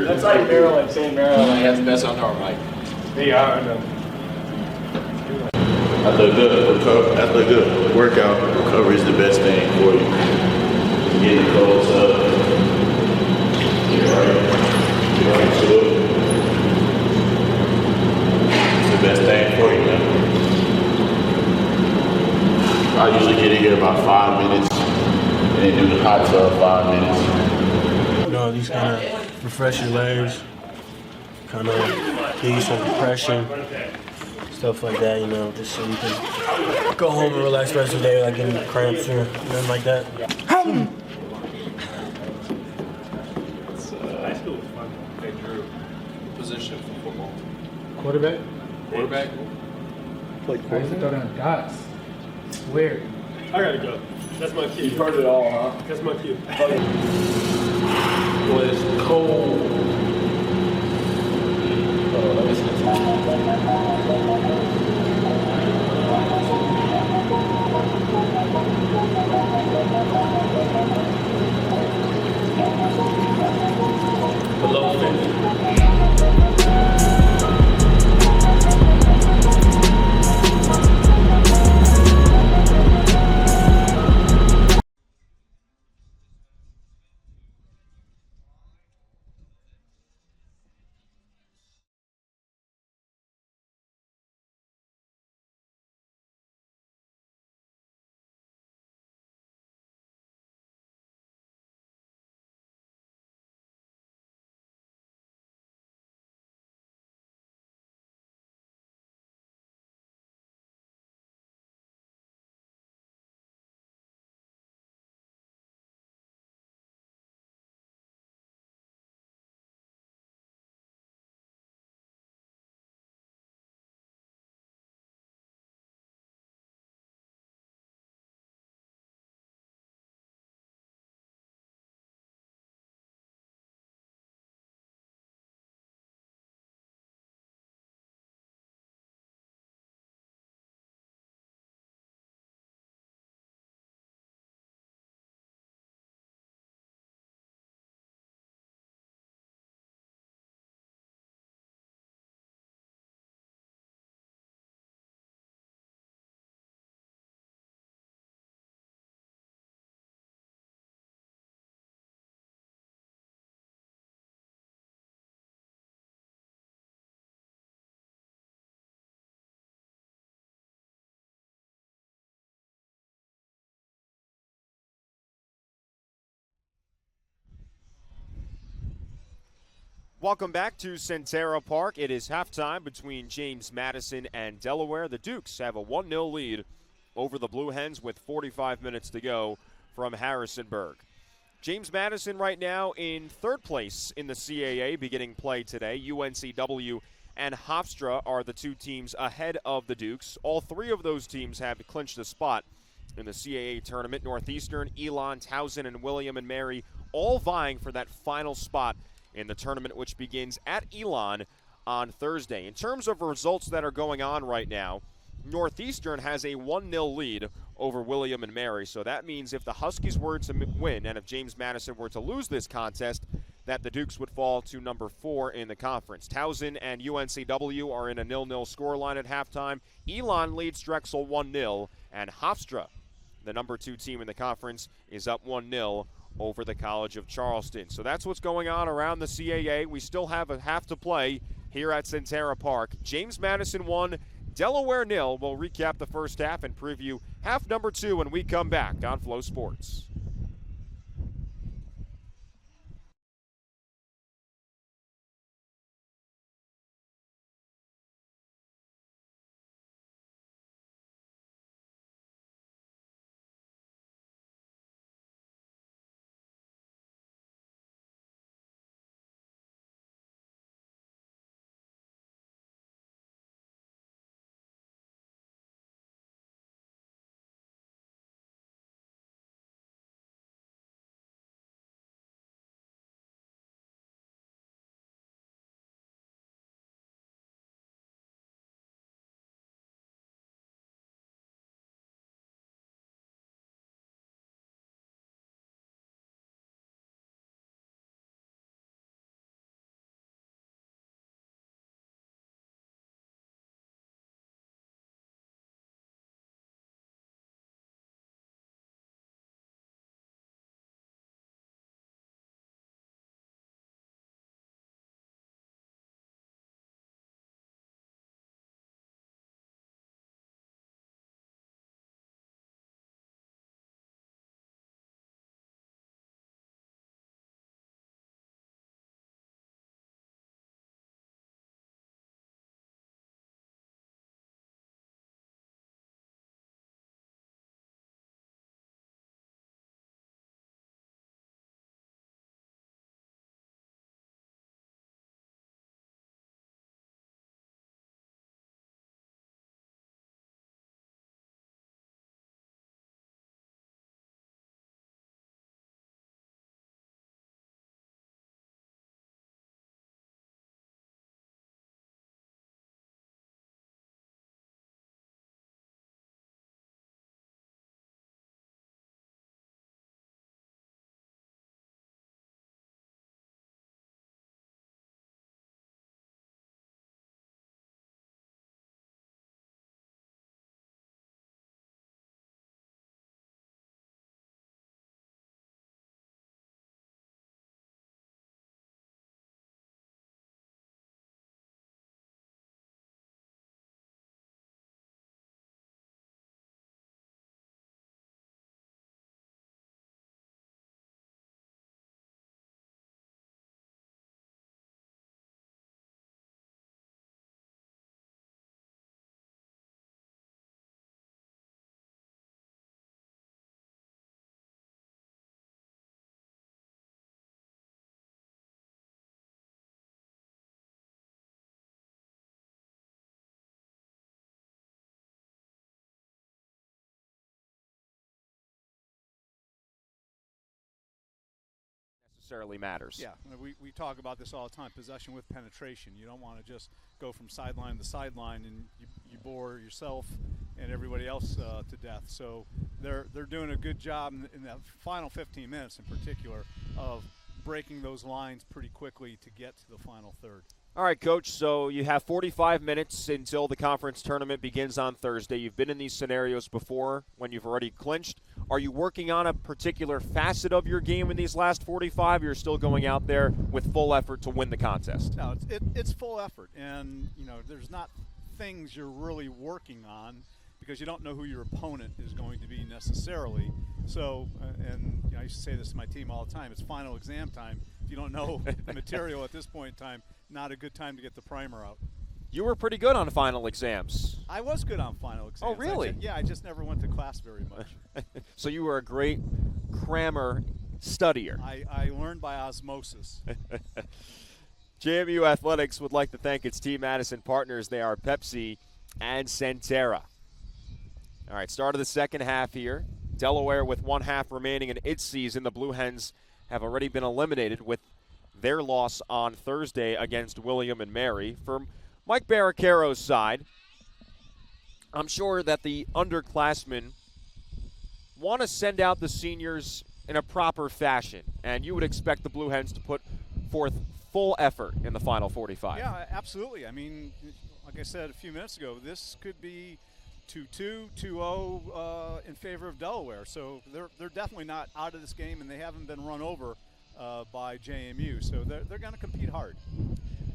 That's like Maryland, saying Maryland has the best underarm height. Yeah, I know. After a good workout, recovery is the best thing for you. Getting the cold tuck, get right into it. It's the best thing for you, man. I usually get in here about 5 minutes and then do the hot tub 5 minutes. You know, just kind of refresh your legs, kind of give you some compression, stuff like that, you know, just so you can go home and relax the rest of the day, like getting cramps or nothing like that. High school was fun. They drew position for football. Quarterback? Quarterback. Play quarterback? Throw down dots. Weird. I gotta go. That's my cue. You've heard it all, huh? That's my cue. Boy, it's cold. Welcome back to Centera Park. It is halftime between James Madison and Delaware. The Dukes have a 1-0 lead over the Blue Hens with 45 minutes to go from Harrisonburg. James Madison right now in third place in the CAA beginning play today. UNCW and Hofstra are the two teams ahead of the Dukes. All three of those teams have clinched a spot in the CAA tournament. Northeastern, Elon, Towson, and William and Mary all vying for that final spot in the tournament, which begins at Elon on Thursday. In terms of results that are going on right now, Northeastern has a 1-0 lead over William and Mary, so that means if the Huskies were to win and if James Madison were to lose this contest, that the Dukes would fall to number 4 in the conference. Towson and UNCW are in a 0-0 scoreline at halftime. Elon leads Drexel 1-0, and Hofstra, the number 2 team in the conference, is up 1-0 over the College of Charleston. So that's what's going on around the CAA. We still have a half to play here at Centera Park. James Madison 1, Delaware 0. We'll recap the first half and preview half number 2 when we come back on Flow Sports. Necessarily matters. Yeah, we talk about this all the time, possession with penetration. You don't want to just go from sideline to sideline and you bore yourself and everybody else to death. So they're doing a good job in that final 15 minutes in particular of breaking those lines pretty quickly to get to the final third. All right, Coach, so you have 45 minutes until the conference tournament begins on Thursday. You've been in these scenarios before when you've already clinched. Are you working on a particular facet of your game in these last 45? You're still going out there with full effort to win the contest? No, it's full effort. And, there's not things you're really working on because you don't know who your opponent is going to be necessarily. So, I used to say this to my team all the time, it's final exam time you don't know the material at this point in time, not a good time to get the primer out. You were pretty good on final exams. I was good on final exams. Oh, really? I just never went to class very much. So you were a great crammer studier. I learned by osmosis. JMU Athletics would like to thank its Team Madison partners. They are Pepsi and Centera. All right, start of the second half here. Delaware with 1 half remaining in its season. The Blue Hens have already been eliminated with their loss on Thursday against William and Mary. For Mike Barracaro's side, I'm sure that the underclassmen want to send out the seniors in a proper fashion, and you would expect the Blue Hens to put forth full effort in the final 45. Yeah, absolutely. I mean, like I said a few minutes ago, this could be 2-2, 2-0 in favor of Delaware. So they're definitely not out of this game, and they haven't been run over by JMU. So they're going to compete hard.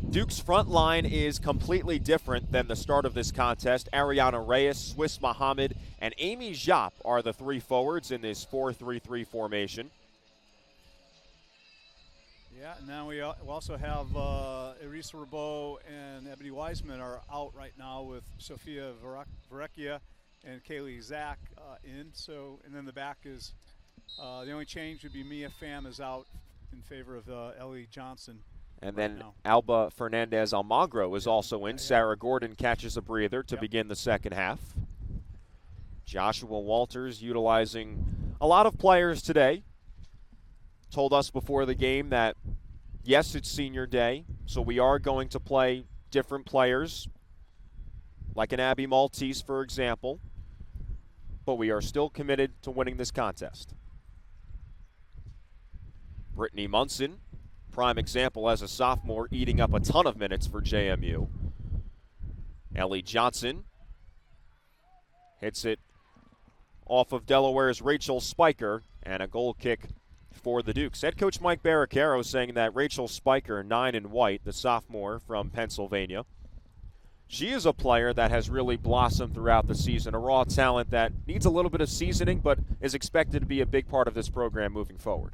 Duke's front line is completely different than the start of this contest. Ariana Reyes, Swiss Muhammad, and Amy Japp are the 3 forwards in this 4-3-3 formation. Yeah, now we also have Erisa Rabeau and Ebony Wiseman are out right now with Sophia Varecchia and Kaylee Zach in. So, and then the back is the only change would be Mia Pham is out in favor of Ellie Johnson. And then Alba Fernandez Almagro is also in. Sarah Gordon catches a breather to begin the second half. Joshua Walters utilizing a lot of players today. Told us before the game that, yes, it's senior day, so we are going to play different players, like an Abby Maltese, for example, but we are still committed to winning this contest. Brittany Munson, prime example as a sophomore, eating up a ton of minutes for JMU. Ellie Johnson hits it off of Delaware's Rachel Spiker, and a goal kick for the Dukes. Head coach Mike Barracaro saying that Rachel Spiker, 9 in white, the sophomore from Pennsylvania, she is a player that has really blossomed throughout the season, a raw talent that needs a little bit of seasoning but is expected to be a big part of this program moving forward.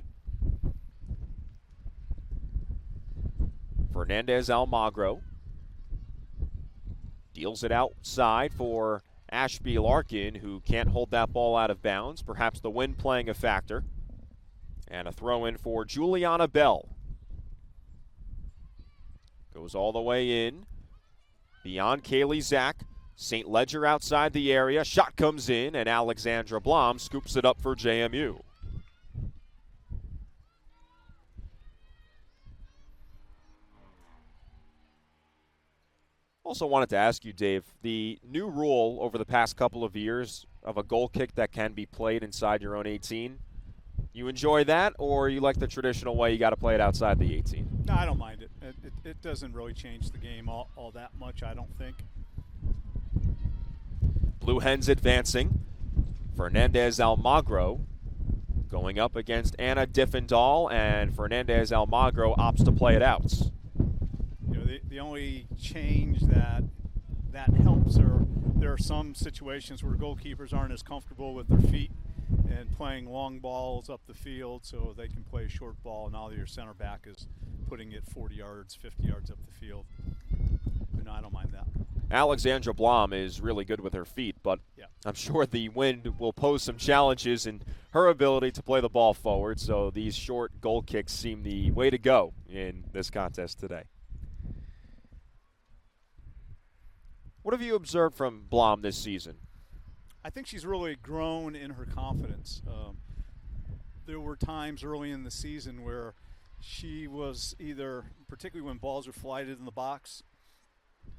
Fernandez Almagro deals it outside for Ashby Larkin, who can't hold that ball out of bounds, perhaps the wind playing a factor. And a throw in for Juliana Bell. Goes all the way in. Beyond Kaylee Zach. St. Ledger outside the area. Shot comes in, and Alexandra Blom scoops it up for JMU. Also wanted to ask you, Dave, the new rule over the past couple of years of a goal kick that can be played inside your own 18, you enjoy that, or you like the traditional way you got to play it outside the 18? No, I don't mind it. It doesn't really change the game all that much, I don't think. Blue Hens advancing. Fernandez Almagro going up against Anna Diffendahl, and Fernandez Almagro opts to play it out. You know, the only change that helps are there are some situations where goalkeepers aren't as comfortable with their feet and playing long balls up the field, so they can play a short ball. Now your center back is putting it 40 yards, 50 yards up the field. But no, I don't mind that. Alexandra Blom is really good with her feet, but I'm sure the wind will pose some challenges in her ability to play the ball forward, so these short goal kicks seem the way to go in this contest today. What have you observed from Blom this season? I think she's really grown in her confidence. There were times early in the season where she was either, particularly when balls were flighted in the box,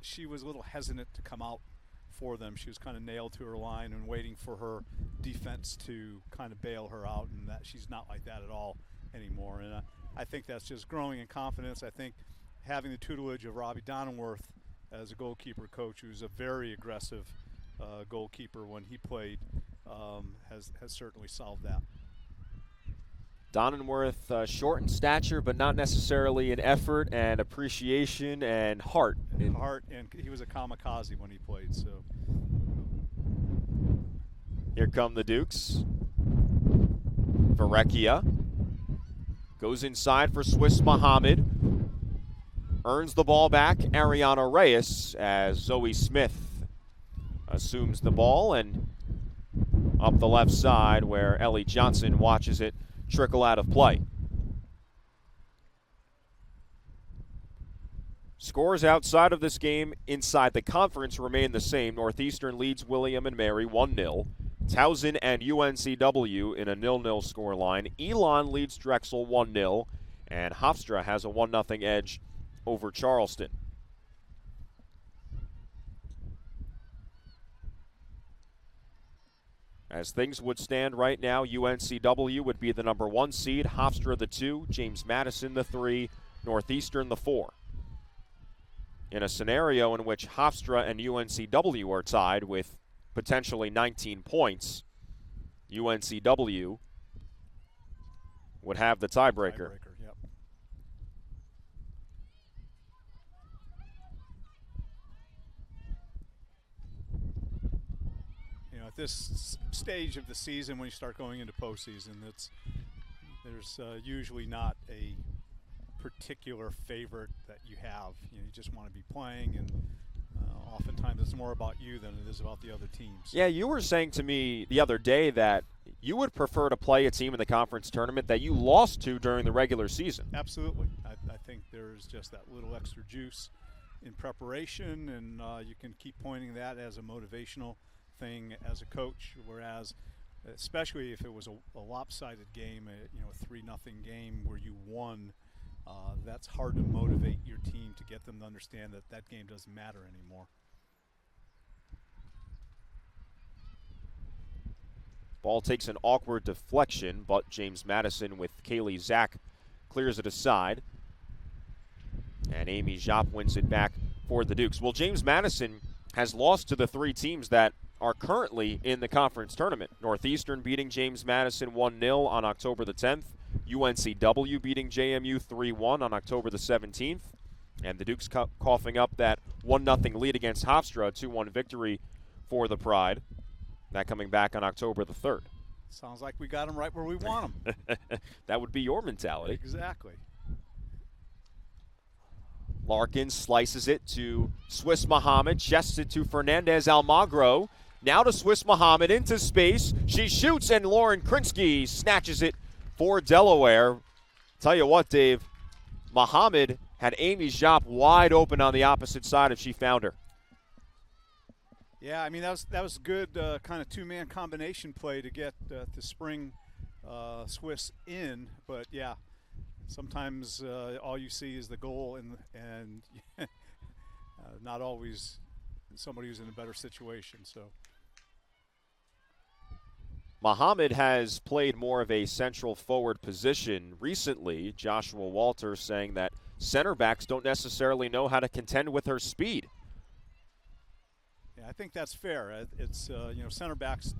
she was a little hesitant to come out for them. She was kind of nailed to her line and waiting for her defense to kind of bail her out, and that she's not like that at all anymore. And I think that's just growing in confidence. I think having the tutelage of Robbie Donenworth as a goalkeeper coach, who's a very aggressive goalkeeper when he played, has certainly solved that. Donenworth, short in stature, but not necessarily in effort and appreciation and heart. Heart, and he was a kamikaze when he played. So here come the Dukes. Varecchia Goes inside for Swiss Muhammad. Earns the ball back, Ariana Reyes, as Zoe Smith assumes the ball and up the left side where Ellie Johnson watches it trickle out of play. Scores outside of this game inside the conference remain the same. Northeastern leads William and Mary 1-0. Towson and UNCW in a 0-0 scoreline. Elon leads Drexel 1-0. And Hofstra has a 1-0 edge over Charleston. As things would stand right now, UNCW would be the number 1 seed, Hofstra the 2, James Madison the 3, Northeastern the 4. In a scenario in which Hofstra and UNCW are tied with potentially 19 points, UNCW would have the tiebreaker. Yep. You know, at this stage of the season, when you start going into postseason, there's usually not a particular favorite that you have. You know, you just want to be playing, and oftentimes it's more about you than it is about the other teams. Yeah, you were saying to me the other day that you would prefer to play a team in the conference tournament that you lost to during the regular season. Absolutely. I think there's just that little extra juice in preparation, and you can keep pointing that as a motivational thing as a coach, whereas especially if it was a lopsided game, a 3-0 game where you won, that's hard to motivate your team to get them to understand that that game doesn't matter anymore. Ball takes an awkward deflection, but James Madison with Kaylee Zach clears it aside. And Amy Jop wins it back for the Dukes. Well, James Madison has lost to the 3 teams that are currently in the conference tournament. Northeastern beating James Madison 1-0 on October the 10th. UNCW beating JMU 3-1 on October the 17th. And the Dukes coughing up that 1-0 lead against Hofstra, a 2-1 victory for the Pride. That coming back on October the 3rd. Sounds like we got them right where we want them. That would be your mentality. Exactly. Larkin slices it to Swiss Muhammad, chests it to Fernandez Almagro. Now to Swiss Muhammad into space. She shoots, and Lauren Krinsky snatches it for Delaware. Tell you what, Dave, Muhammad had Amy Jop wide open on the opposite side if she found her. Yeah, I mean, that was good kind of two-man combination play to get to spring Swiss in. But, yeah, sometimes all you see is the goal and not always somebody who's in a better situation. So Muhammad has played more of a central forward position recently. Joshua Walter saying that center backs don't necessarily know how to contend with her speed. Yeah, I think that's fair. It's center backs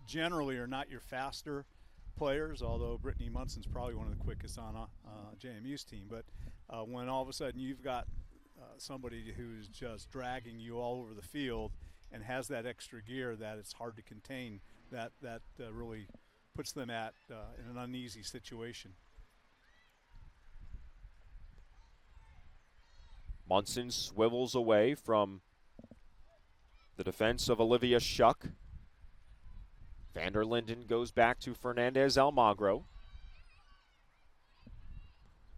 generally are not your faster players, although Brittany Munson's probably one of the quickest on JMU's team. But when all of a sudden you've got somebody who's just dragging you all over the field and has that extra gear that it's hard to contain, that really puts them in an uneasy situation. Munson swivels away from the defense of Olivia Schuck. Vanderlinden goes back to Fernandez Almagro.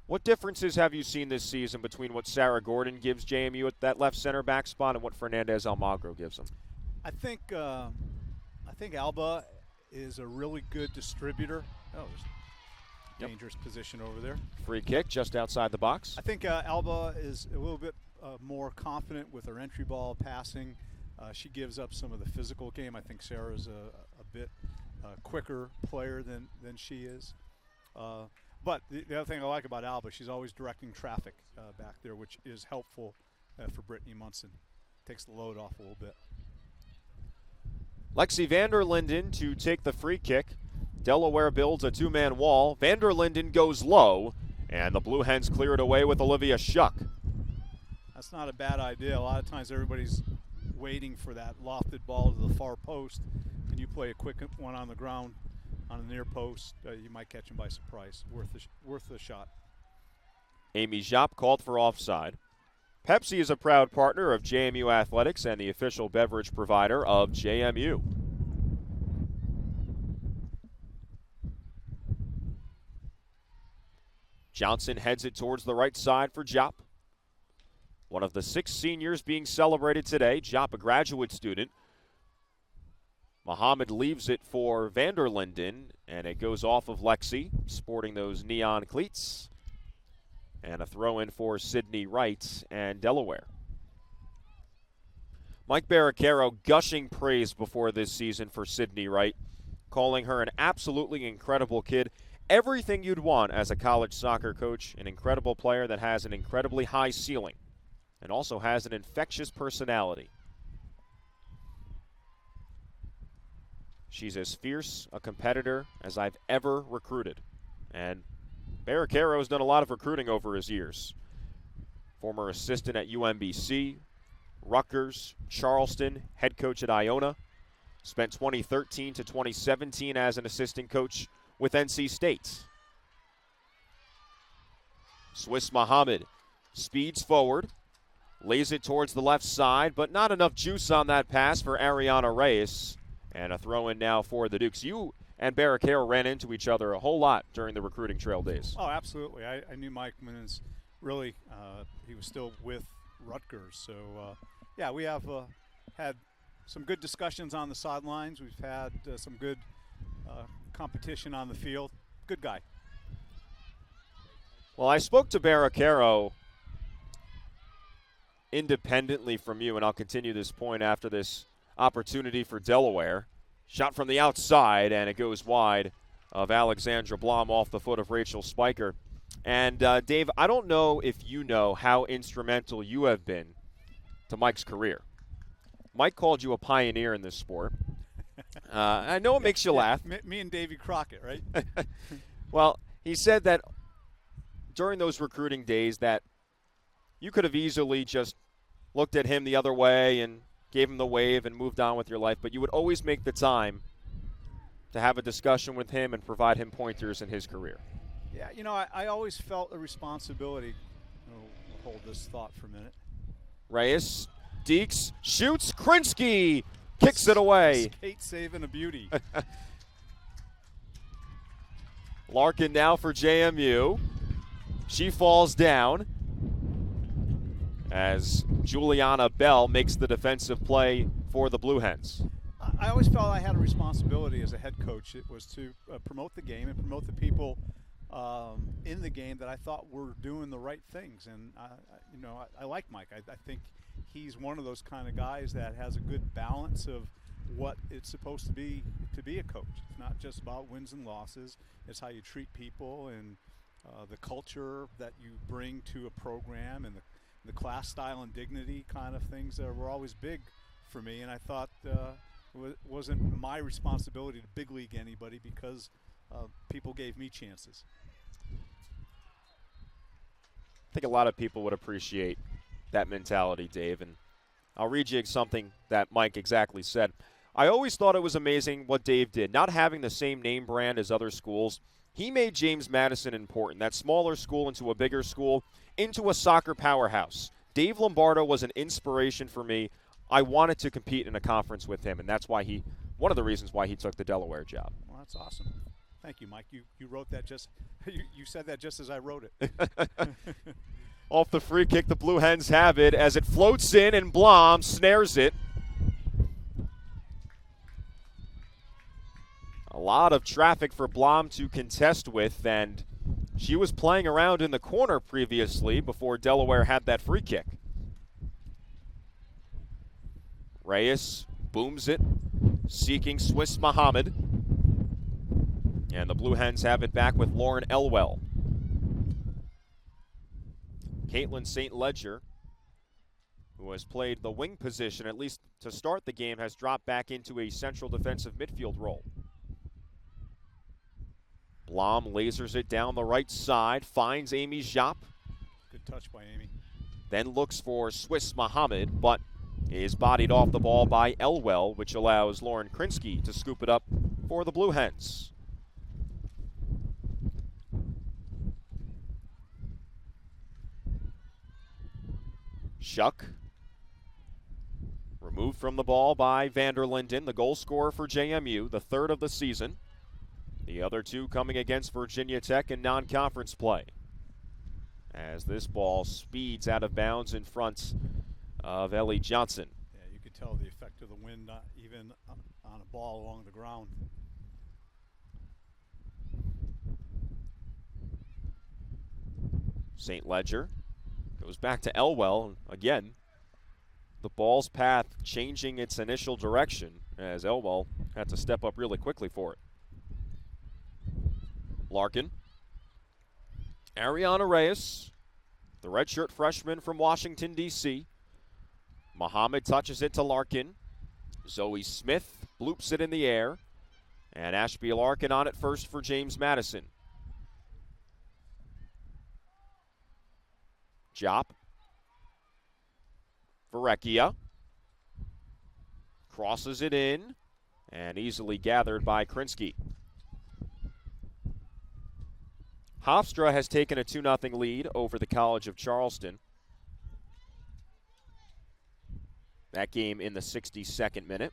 What differences have you seen this season between what Sarah Gordon gives JMU at that left center back spot and what Fernandez Almagro gives them? I think Alba is a really good distributor. Oh, there's a dangerous position over there. Free kick just outside the box. I think Alba is a little bit more confident with her entry ball passing. She gives up some of the physical game. I think Sarah's a bit quicker player than she is. But the other thing I like about Alba, she's always directing traffic back there, which is helpful for Brittany Munson. Takes the load off a little bit. Lexi Vanderlinden to take the free kick. Delaware builds a two-man wall. Vanderlinden goes low, and the Blue Hens clear it away with Olivia Schuck. That's not a bad idea. A lot of times everybody's waiting for that lofted ball to the far post, and you play a quick one on the ground on a near post, you might catch him by surprise. Worth the shot. Amy Japp called for offside. Pepsi is a proud partner of JMU Athletics and the official beverage provider of JMU. Johnson heads it towards the right side for Japp. One of the 6 seniors being celebrated today. Japp, a graduate student. Muhammad leaves it for Vanderlinden, and it goes off of Lexi, sporting those neon cleats. And a throw in for Sydney Wright and Delaware. Mike Barricaro gushing praise before this season for Sydney Wright, calling her an absolutely incredible kid. Everything you'd want as a college soccer coach, an incredible player that has an incredibly high ceiling and also has an infectious personality. She's as fierce a competitor as I've ever recruited. And Barricaro has done a lot of recruiting over his years. Former assistant at UMBC, Rutgers, Charleston, head coach at Iona. Spent 2013 to 2017 as an assistant coach with NC State. Swiss Muhammad speeds forward, lays it towards the left side, but not enough juice on that pass for Ariana Reyes. And a throw in now for the Dukes. You and Barricaro ran into each other a whole lot during the recruiting trail days. Oh, absolutely. I knew Mike when he was still with Rutgers. So, yeah, we have had some good discussions on the sidelines. We've had some good competition on the field. Good guy. Well, I spoke to Barricaro independently from you, and I'll continue this point after this opportunity for Delaware. Shot from the outside, and it goes wide of Alexandra Blom off the foot of Rachel Spiker. And, Dave, I don't know if you know how instrumental you have been to Mike's career. Mike called you a pioneer in this sport. I know it makes you laugh. Me and Davy Crockett, right? Well, he said that during those recruiting days that you could have easily just looked at him the other way and gave him the wave and moved on with your life, but you would always make the time to have a discussion with him and provide him pointers in his career. Yeah, I always felt a responsibility. We'll hold this thought for a minute. Reyes, Deeks, shoots, Krinsky kicks it away. Skate saving a beauty. Larkin now for JMU. She falls down as Juliana Bell makes the defensive play for the Blue Hens. I always felt I had a responsibility as a head coach. It was to promote the game and promote the people in the game that I thought were doing the right things. And, I like Mike. I think he's one of those kind of guys that has a good balance of what it's supposed to be a coach. It's not just about wins and losses. It's how you treat people and the culture that you bring to a program and the class, style, and dignity kind of things that were always big for me. And I thought it wasn't my responsibility to big league anybody because people gave me chances. I think a lot of people would appreciate that mentality, Dave. And I'll read you something that Mike exactly said. I always thought it was amazing what Dave did, not having the same name brand as other schools. He made James Madison important, that smaller school into a bigger school, into a soccer powerhouse. Dave Lombardo was an inspiration for me. I wanted to compete in a conference with him, and that's why one of the reasons why he took the Delaware job. Well, that's awesome. Thank you, Mike. You wrote that you said that just as I wrote it. Off the free kick, the Blue Hens have it as it floats in, and Blom snares it. A lot of traffic for Blom to contest with, and she was playing around in the corner previously before Delaware had that free kick. Reyes booms it, seeking Swiss Muhammad. And the Blue Hens have it back with Lauren Elwell. Caitlin St. Ledger, who has played the wing position, at least to start the game, has dropped back into a central defensive midfield role. Blom lasers it down the right side, finds Amy Japp. Good touch by Amy. Then looks for Swiss Muhammad, but is bodied off the ball by Elwell, which allows Lauren Krinsky to scoop it up for the Blue Hens. Shuck removed from the ball by Vanderlinden, the goal scorer for JMU, the third of the season. The other two coming against Virginia Tech in non-conference play. As this ball speeds out of bounds in front of Ellie Johnson. Yeah, you could tell the effect of the wind even on a ball along the ground. St. Ledger goes back to Elwell. Again, the ball's path changing its initial direction as Elwell had to step up really quickly for it. Larkin. Ariana Reyes, the redshirt freshman from Washington, D.C. Muhammad touches it to Larkin. Zoe Smith bloops it in the air. And Ashby Larkin on it first for James Madison. Jop. Varecchia. Crosses it in. And easily gathered by Krinsky. Hofstra has taken a 2-0 lead over the College of Charleston. That game in the 62nd minute.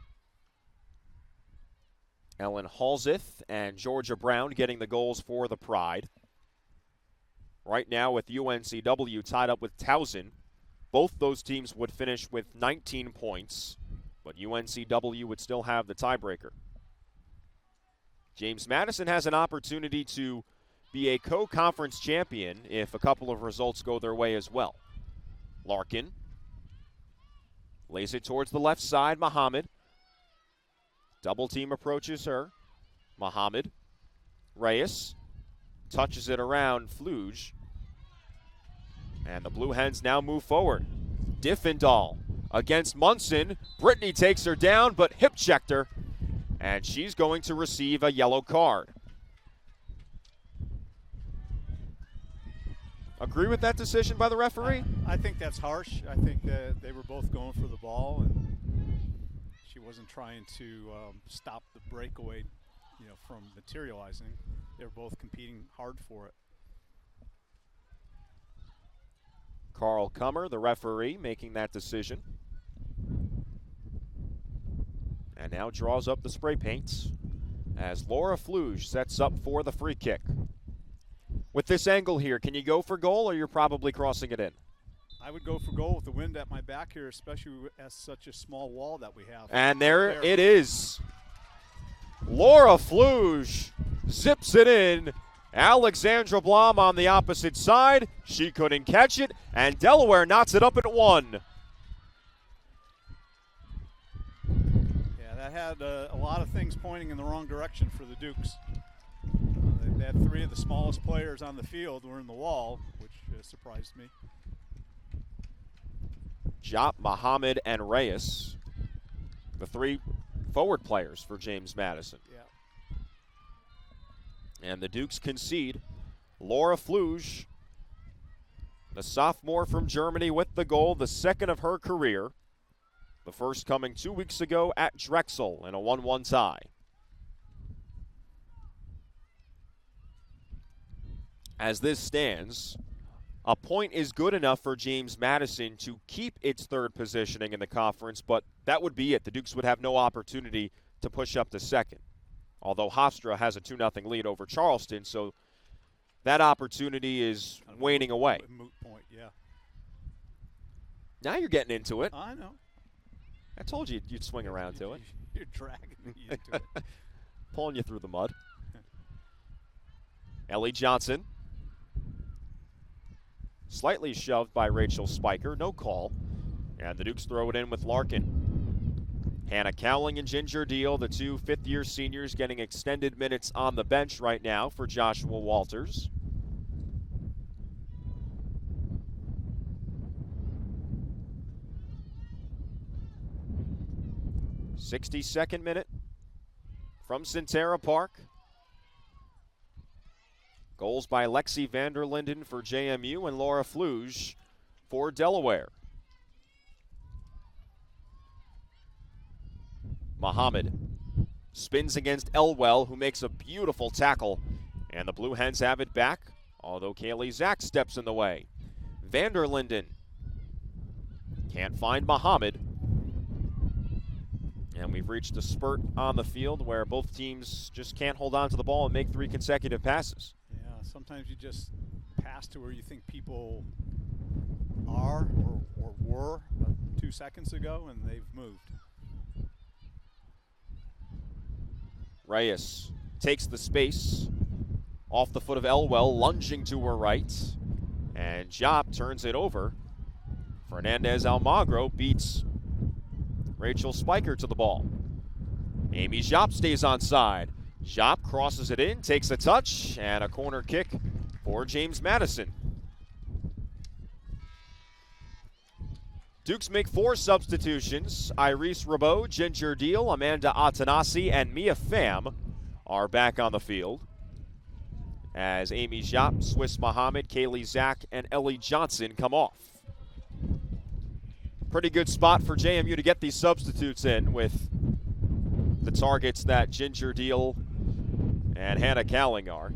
Ellen Halseth and Georgia Brown getting the goals for the Pride. Right now with UNCW tied up with Towson, both those teams would finish with 19 points, but UNCW would still have the tiebreaker. James Madison has an opportunity to be a co-conference champion if a couple of results go their way as well. Larkin lays it towards the left side. Muhammad. Double team approaches her. Muhammad. Reyes touches it around Fluge. And the Blue Hens now move forward. Diffendahl against Munson. Brittany takes her down, but hip checked her. And she's going to receive a yellow card. Agree with that decision by the referee? I think that's harsh. I think that they were both going for the ball, and she wasn't trying to stop the breakaway, from materializing. They were both competing hard for it. Carl Kummer, the referee, making that decision. And now draws up the spray paints as Laura Fluge sets up for the free kick. With this angle here, can you go for goal, or you're probably crossing it in? I would go for goal with the wind at my back here, especially as such a small wall that we have. And there it is. Laura Fluge zips it in. Alexandra Blom on the opposite side. She couldn't catch it, and Delaware knots it up at 1. Yeah, that had a lot of things pointing in the wrong direction for the Dukes. They had 3 of the smallest players on the field were in the wall, which surprised me. Jop, Muhammad, and Reyes, the 3 forward players for James Madison. Yeah. And the Dukes concede. Laura Fluge, the sophomore from Germany, with the goal, the second of her career. The first coming 2 weeks ago at Drexel in a 1-1 tie. As this stands, a point is good enough for James Madison to keep its third positioning in the conference, but that would be it. The Dukes would have no opportunity to push up to second, although Hofstra has a 2-0 lead over Charleston, so that opportunity is waning away. Moot point, yeah. Now you're getting into it. I know. I told you you'd swing around to it. You're dragging me into it. Pulling you through the mud. Ellie Johnson. Slightly shoved by Rachel Spiker. No call. And the Dukes throw it in with Larkin. Hannah Cowling and Ginger Deal, the 2 fifth-year seniors, getting extended minutes on the bench right now for Joshua Walters. '62nd minute from Centera Park. Goals by Lexi Vanderlinden for JMU and Laura Fluge for Delaware. Muhammad spins against Elwell, who makes a beautiful tackle. And the Blue Hens have it back, although Kaylee Zach steps in the way. Vanderlinden Can't find Muhammad. And we've reached a spurt on the field where both teams just can't hold on to the ball and make 3 consecutive passes. Yeah, sometimes you just pass to where you think people are or were 2 seconds ago, and they've moved. Reyes takes the space off the foot of Elwell, lunging to her right. And Jop turns it over. Fernandez Almagro beats Rachel Spiker to the ball. Amy Jop stays on side. Jop crosses it in, takes a touch, and a corner kick for James Madison. Dukes make 4 substitutions. Iris Rabot, Ginger Deal, Amanda Atanasi, and Mia Pham are back on the field, as Amy Jop, Swiss Muhammad, Kaylee Zack, and Ellie Johnson come off. Pretty good spot for JMU to get these substitutes in, with the targets that Ginger Deal and Hannah Cowling are.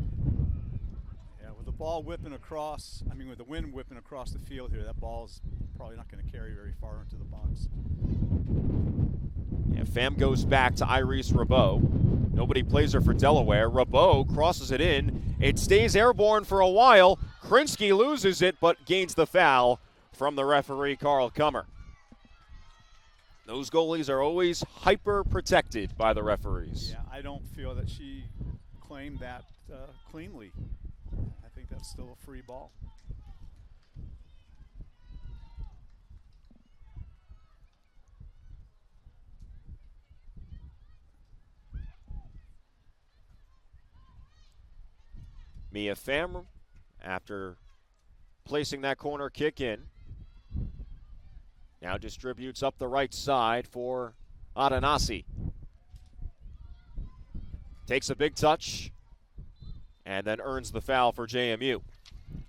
Yeah, with the ball whipping across, with the wind whipping across the field here, that ball's probably not going to carry very far into the box. Yeah, Pham goes back to Iris Rabot. Nobody plays her for Delaware. Rabot crosses it in. It stays airborne for a while. Krinsky loses it, but gains the foul from the referee, Carl Kummer. Those goalies are always hyper protected by the referees. Yeah, I don't feel that she claimed that cleanly. I think that's still a free ball. Mia Pham, after placing that corner kick in, now distributes up the right side for Atanasi. Takes a big touch and then earns the foul for JMU.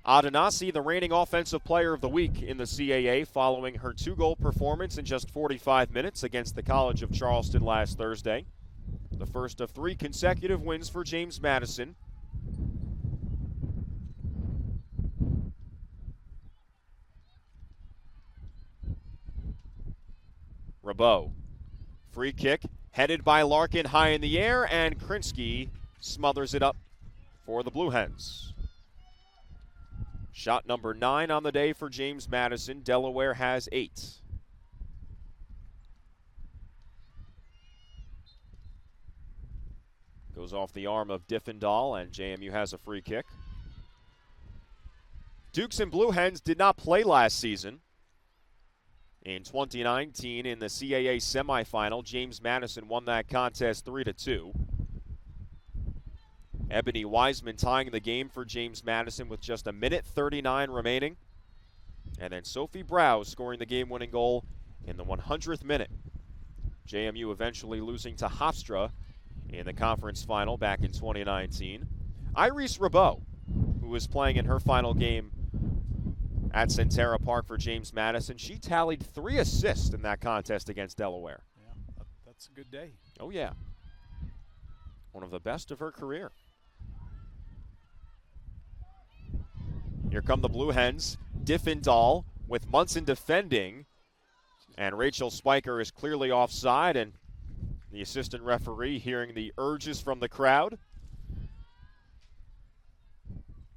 Atanasi, the reigning offensive player of the week in the CAA, following her 2-goal performance in just 45 minutes against the College of Charleston last Thursday. The first of 3 consecutive wins for James Madison. Rabot. Free kick headed by Larkin high in the air, and Krinsky smothers it up for the Blue Hens. Shot number 9 on the day for James Madison. Delaware has 8. Goes off the arm of Diffendahl, and JMU has a free kick. Dukes and Blue Hens did not play last season. In 2019, in the CAA semifinal, James Madison won that contest 3-2. Ebony Wiseman tying the game for James Madison with just 1:39 remaining. And then Sophie Browse scoring the game-winning goal in the 100th minute. JMU eventually losing to Hofstra in the conference final back in 2019. Iris Rabot, who was playing in her final game at Centera Park for James Madison, she tallied 3 assists in that contest against Delaware. Yeah, that's a good day. Oh, yeah. One of the best of her career. Here come the Blue Hens. Diffendahl with Munson defending. And Rachel Spiker is clearly offside, and the assistant referee hearing the urges from the crowd.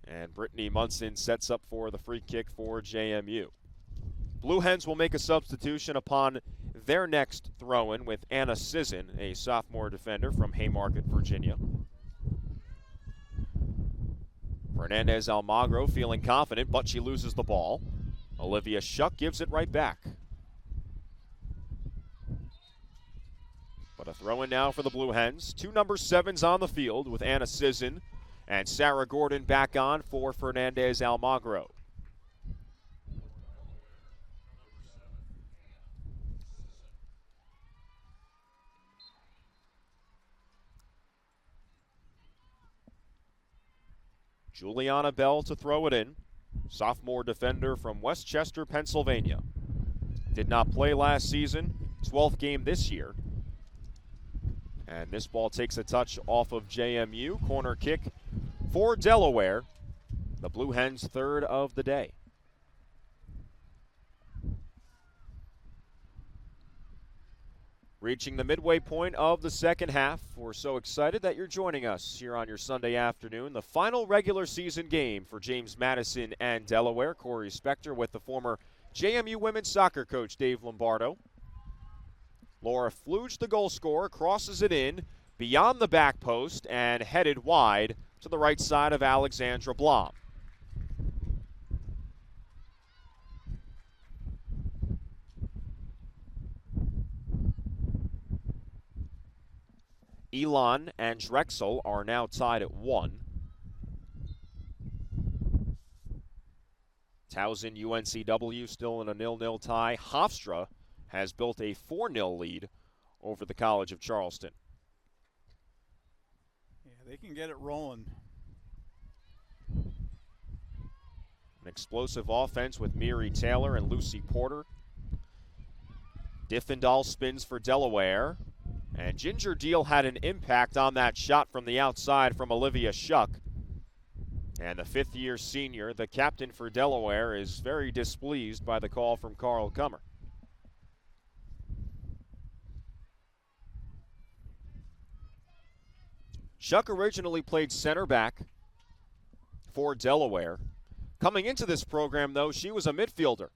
And Brittany Munson sets up for the free kick for JMU. Blue Hens will make a substitution upon their next throw-in with Anna Sisson, a sophomore defender from Haymarket, Virginia. Fernandez Almagro feeling confident, but she loses the ball. Olivia Shuck gives it right back. But a throw-in now for the Blue Hens. 2 number 7s on the field with Anna Sisson and Sarah Gordon back on for Fernandez Almagro. Juliana Bell to throw it in. Sophomore defender from Westchester, Pennsylvania. Did not play last season. 12th game this year. And this ball takes a touch off of JMU. Corner kick for Delaware. The Blue Hens' 3rd of the day. Reaching the midway point of the second half. We're so excited that you're joining us here on your Sunday afternoon. The final regular season game for James Madison and Delaware. Corey Spector with the former JMU women's soccer coach Dave Lombardo. Laura Fluge, the goal scorer, crosses it in beyond the back post and headed wide to the right side of Alexandra Blom. Elon and Drexel are now tied at 1. Towson UNCW still in a 0-0 tie. Hofstra has built a 4-0 lead over the College of Charleston. Yeah, they can get it rolling. An explosive offense with Miri Taylor and Lucy Porter. Diffendahl spins for Delaware. And Ginger Deal had an impact on that shot from the outside from Olivia Shuck. And the fifth-year senior, the captain for Delaware, is very displeased by the call from Carl Kummer. Shuck originally played center back for Delaware. Coming into this program, though, she was a midfielder.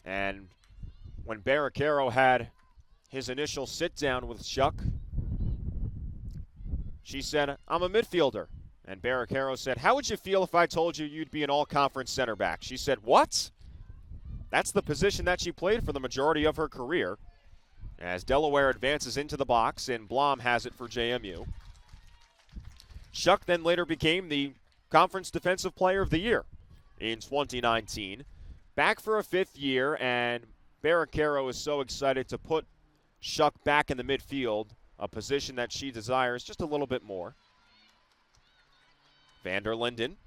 And when Barricaro had his initial sit-down with Shuck, she said, "I'm a midfielder." And Barricaro said, "How would you feel if I told you you'd be an all-conference center back?" She said, "What?" That's the position that she played for the majority of her career. As Delaware advances into the box, and Blom has it for JMU. Shuck then later became the Conference Defensive Player of the Year in 2019. Back for a fifth year, and Barricaro is so excited to put Shuck back in the midfield, a position that she desires just a little bit more. Vander Linden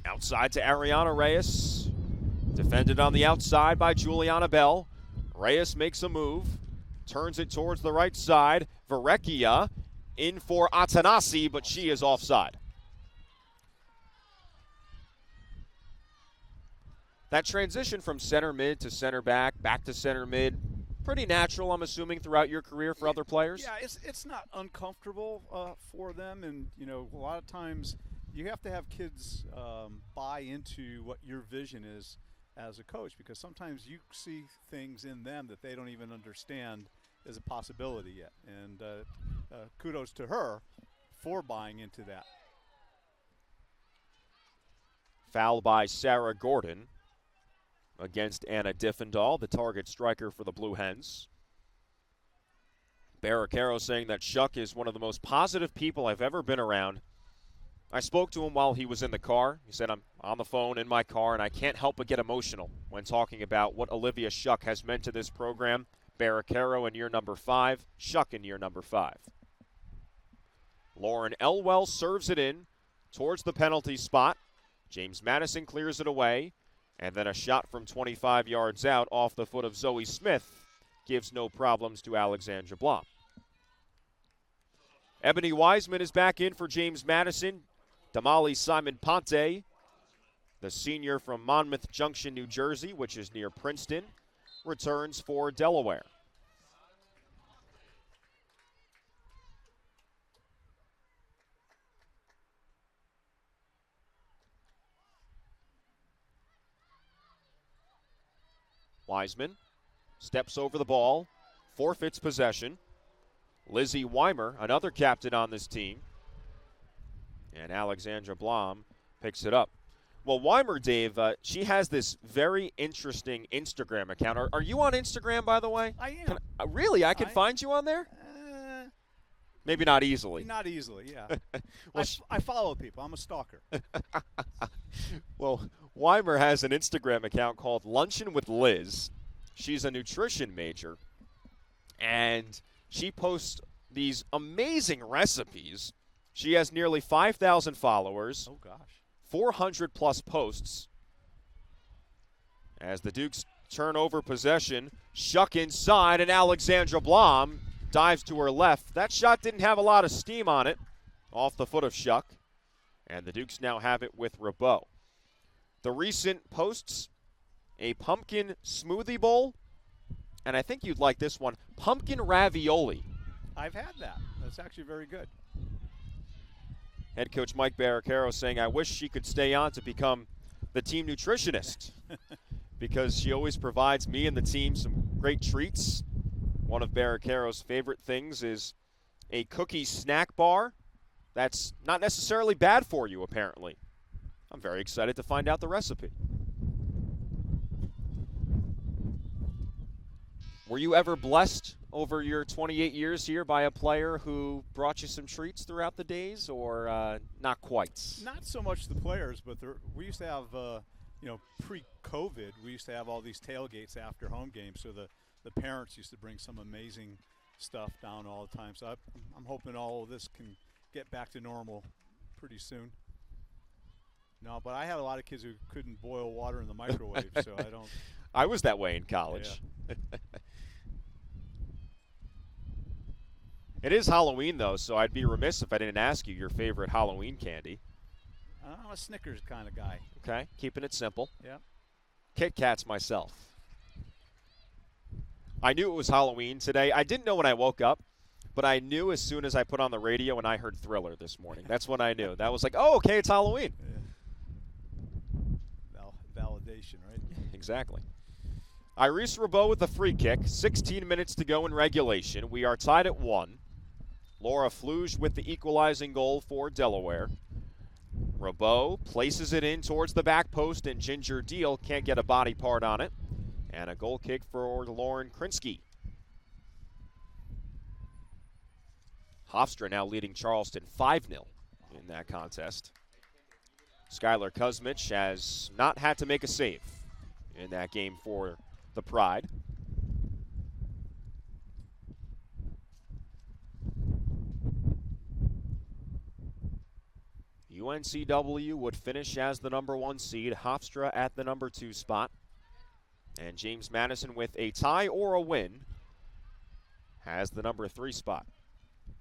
outside to Ariana Reyes. Defended on the outside by Juliana Bell. Reyes makes a move, turns it towards the right side. Varecchia in for Atanasi, but she is offside. That transition from center mid to center back to center mid, pretty natural, I'm assuming, throughout your career for other players? Yeah, it's not uncomfortable for them, and a lot of times you have to have kids buy into what your vision is as a coach, because sometimes you see things in them that they don't even understand is a possibility yet. And kudos to her for buying into that. Foul by Sarah Gordon against Anna Diffendahl, the target striker for the Blue Hens. Barricaro saying that Shuck is one of the most positive people I've ever been around. I spoke to him while he was in the car. He said, "I'm on the phone in my car, and I can't help but get emotional when talking about what Olivia Shuck has meant to this program." Barricaro in year number 5, Shuck in year number 5. Lauren Elwell serves it in towards the penalty spot. James Madison clears it away. And then a shot from 25 yards out off the foot of Zoe Smith gives no problems to Alexandra Blom. Ebony Wiseman is back in for James Madison. Damali Simon Ponte, the senior from Monmouth Junction, New Jersey, which is near Princeton, returns for Delaware. Wiseman steps over the ball, forfeits possession. Lizzie Weimer, another captain on this team. And Alexandra Blom picks it up. Well, Weimer, Dave, she has this very interesting Instagram account. Are you on Instagram, by the way? I am. Really? I can find you on there? Maybe not easily. Not easily, yeah. Well, I follow people. I'm a stalker. Well, Weimer has an Instagram account called Luncheon with Liz. She's a nutrition major, and she posts these amazing recipes. She has nearly 5,000 followers. Oh, gosh. 400-plus posts. As the Dukes turn over possession, Shuck inside, and Alexandra Blom dives to her left. That shot didn't have a lot of steam on it, off the foot of Shuck. And the Dukes now have it with Rabot. The recent posts, a pumpkin smoothie bowl and I think you'd like this one, pumpkin ravioli. I've had that. That's actually very good. Head coach Mike Barricaro saying, I wish she could stay on to become the team nutritionist because she always provides me and the team some great treats. One of Barricaro's favorite things is a cookie snack bar that's not necessarily bad for you, apparently. I'm very excited to find out the recipe. Were you ever blessed over your 28 years here by a player who brought you some treats throughout the days, or not quite? Not so much the players, but we used to have, pre-COVID, we used to have all these tailgates after home games, so the parents used to bring some amazing stuff down all the time. So I'm hoping all of this can get back to normal pretty soon. No, but I had a lot of kids who couldn't boil water in the microwave, so I don't. I was that way in college. Yeah. It is Halloween, though, so I'd be remiss if I didn't ask you your favorite Halloween candy. I'm a Snickers kind of guy. Okay, keeping it simple. Yeah. Kit Kats myself. I knew it was Halloween today. I didn't know when I woke up, but I knew as soon as I put on the radio and I heard Thriller this morning. That's when I knew. That was like, oh, okay, it's Halloween. Yeah. Validation, right? Exactly. Iris Rabeau with a free kick. 16 minutes to go in regulation. We are tied at 1. Laura Fluge with the equalizing goal for Delaware. Rabeau places it in towards the back post, and Ginger Deal can't get a body part on it. And a goal kick for Lauren Krinsky. Hofstra now leading Charleston 5-0 in that contest. Skylar Kuzmich has not had to make a save in that game for the Pride. UNCW would finish as the number 1 seed, Hofstra at the number 2 spot. And James Madison with a tie or a win has the number 3 spot.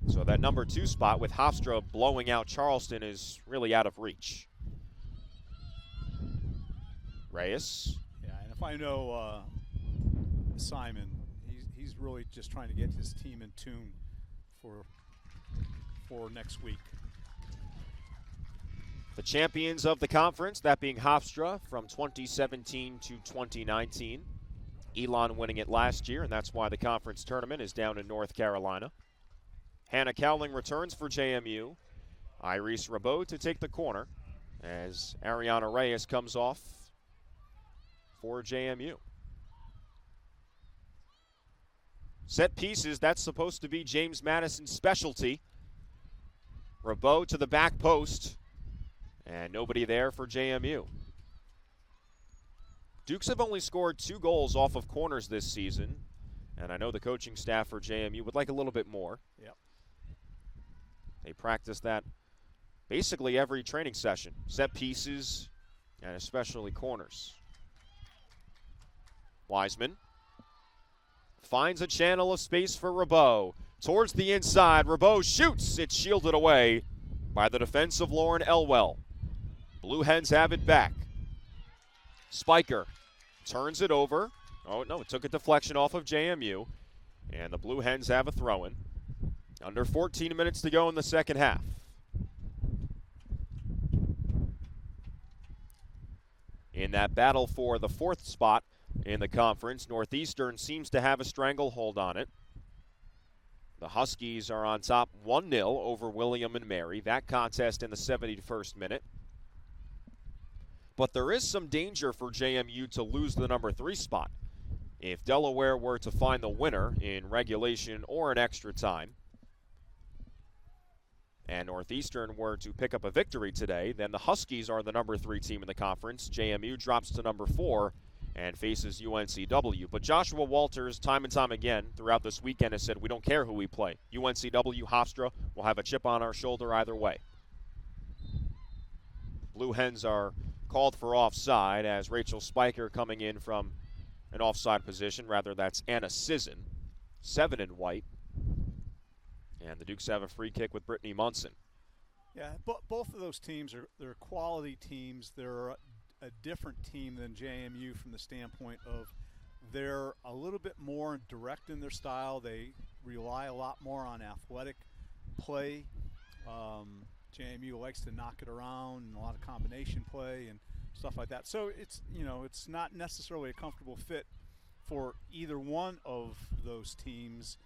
So that number 2 spot with Hofstra blowing out Charleston is really out of reach. Reyes. Yeah, and if I know Simon, he's really just trying to get his team in tune for next week. The champions of the conference, that being Hofstra from 2017 to 2019. Elon winning it last year, and that's why the conference tournament is down in North Carolina. Hannah Cowling returns for JMU. Iris Rabeau to take the corner as Ariana Reyes comes off for JMU. Set pieces, that's supposed to be James Madison's specialty. Rabeau to the back post. And nobody there for JMU. Dukes have only scored 2 goals off of corners this season. And I know the coaching staff for JMU would like a little bit more. Yep. They practice that basically every training session. Set pieces and especially corners. Wiseman finds a channel of space for Rabeau. Towards the inside, Rabeau shoots. It's shielded away by the defense of Lauren Elwell. Blue Hens have it back. Spiker turns it over. Oh, no, it took a deflection off of JMU. And the Blue Hens have a throw-in. Under 14 minutes to go in the second half. In that battle for the 4th spot in the conference, Northeastern seems to have a stranglehold on it. The Huskies are on top 1-0 over William and Mary. That contest in the 71st minute. But there is some danger for JMU to lose the number 3 spot. If Delaware were to find the winner in regulation or in extra time, and Northeastern were to pick up a victory today, then the Huskies are the number 3 team in the conference. JMU drops to number 4 and faces UNCW. But Joshua Walters, time and time again throughout this weekend, has said, we don't care who we play. UNCW, Hofstra, will have a chip on our shoulder either way. Blue Hens are called for offside as Rachel Spiker coming in from an offside position. Rather, that's Anna Sisson, 7 in white. And the Dukes have a free kick with Brittany Munson. Yeah, both of those teams they're quality teams. They're a different team than JMU from the standpoint of they're a little bit more direct in their style. They rely a lot more on athletic play. JMU likes to knock it around and a lot of combination play and stuff like that. So it's not necessarily a comfortable fit for either one of those teams.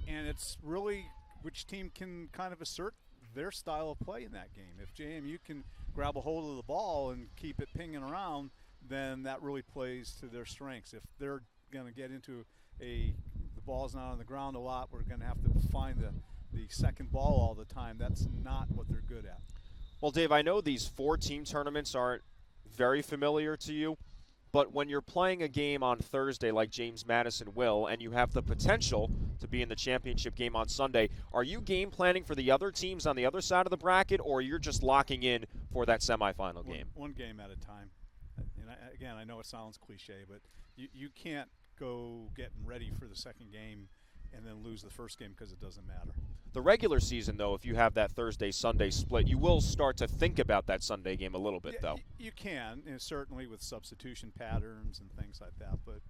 And it's really which team can kind of assert their style of play in that game. If JMU can grab a hold of the ball and keep it pinging around, then that really plays to their strengths. If they're going to get into the ball's not on the ground a lot, we're going to have to find the second ball all the time. That's not what they're good at. Well, Dave, I know these 4-team tournaments aren't very familiar to you, but when you're playing a game on Thursday like James Madison will, and you have the potential to be in the championship game on Sunday, are you game planning for the other teams on the other side of the bracket, or you're just locking in for that semifinal game? One game at a time. And again, I know it sounds cliche, but you can't go getting ready for the second game and then lose the first game because it doesn't matter. The regular season, though, if you have that Thursday-Sunday split, you will start to think about that Sunday game a little bit, though. You can, and certainly with substitution patterns and things like that. But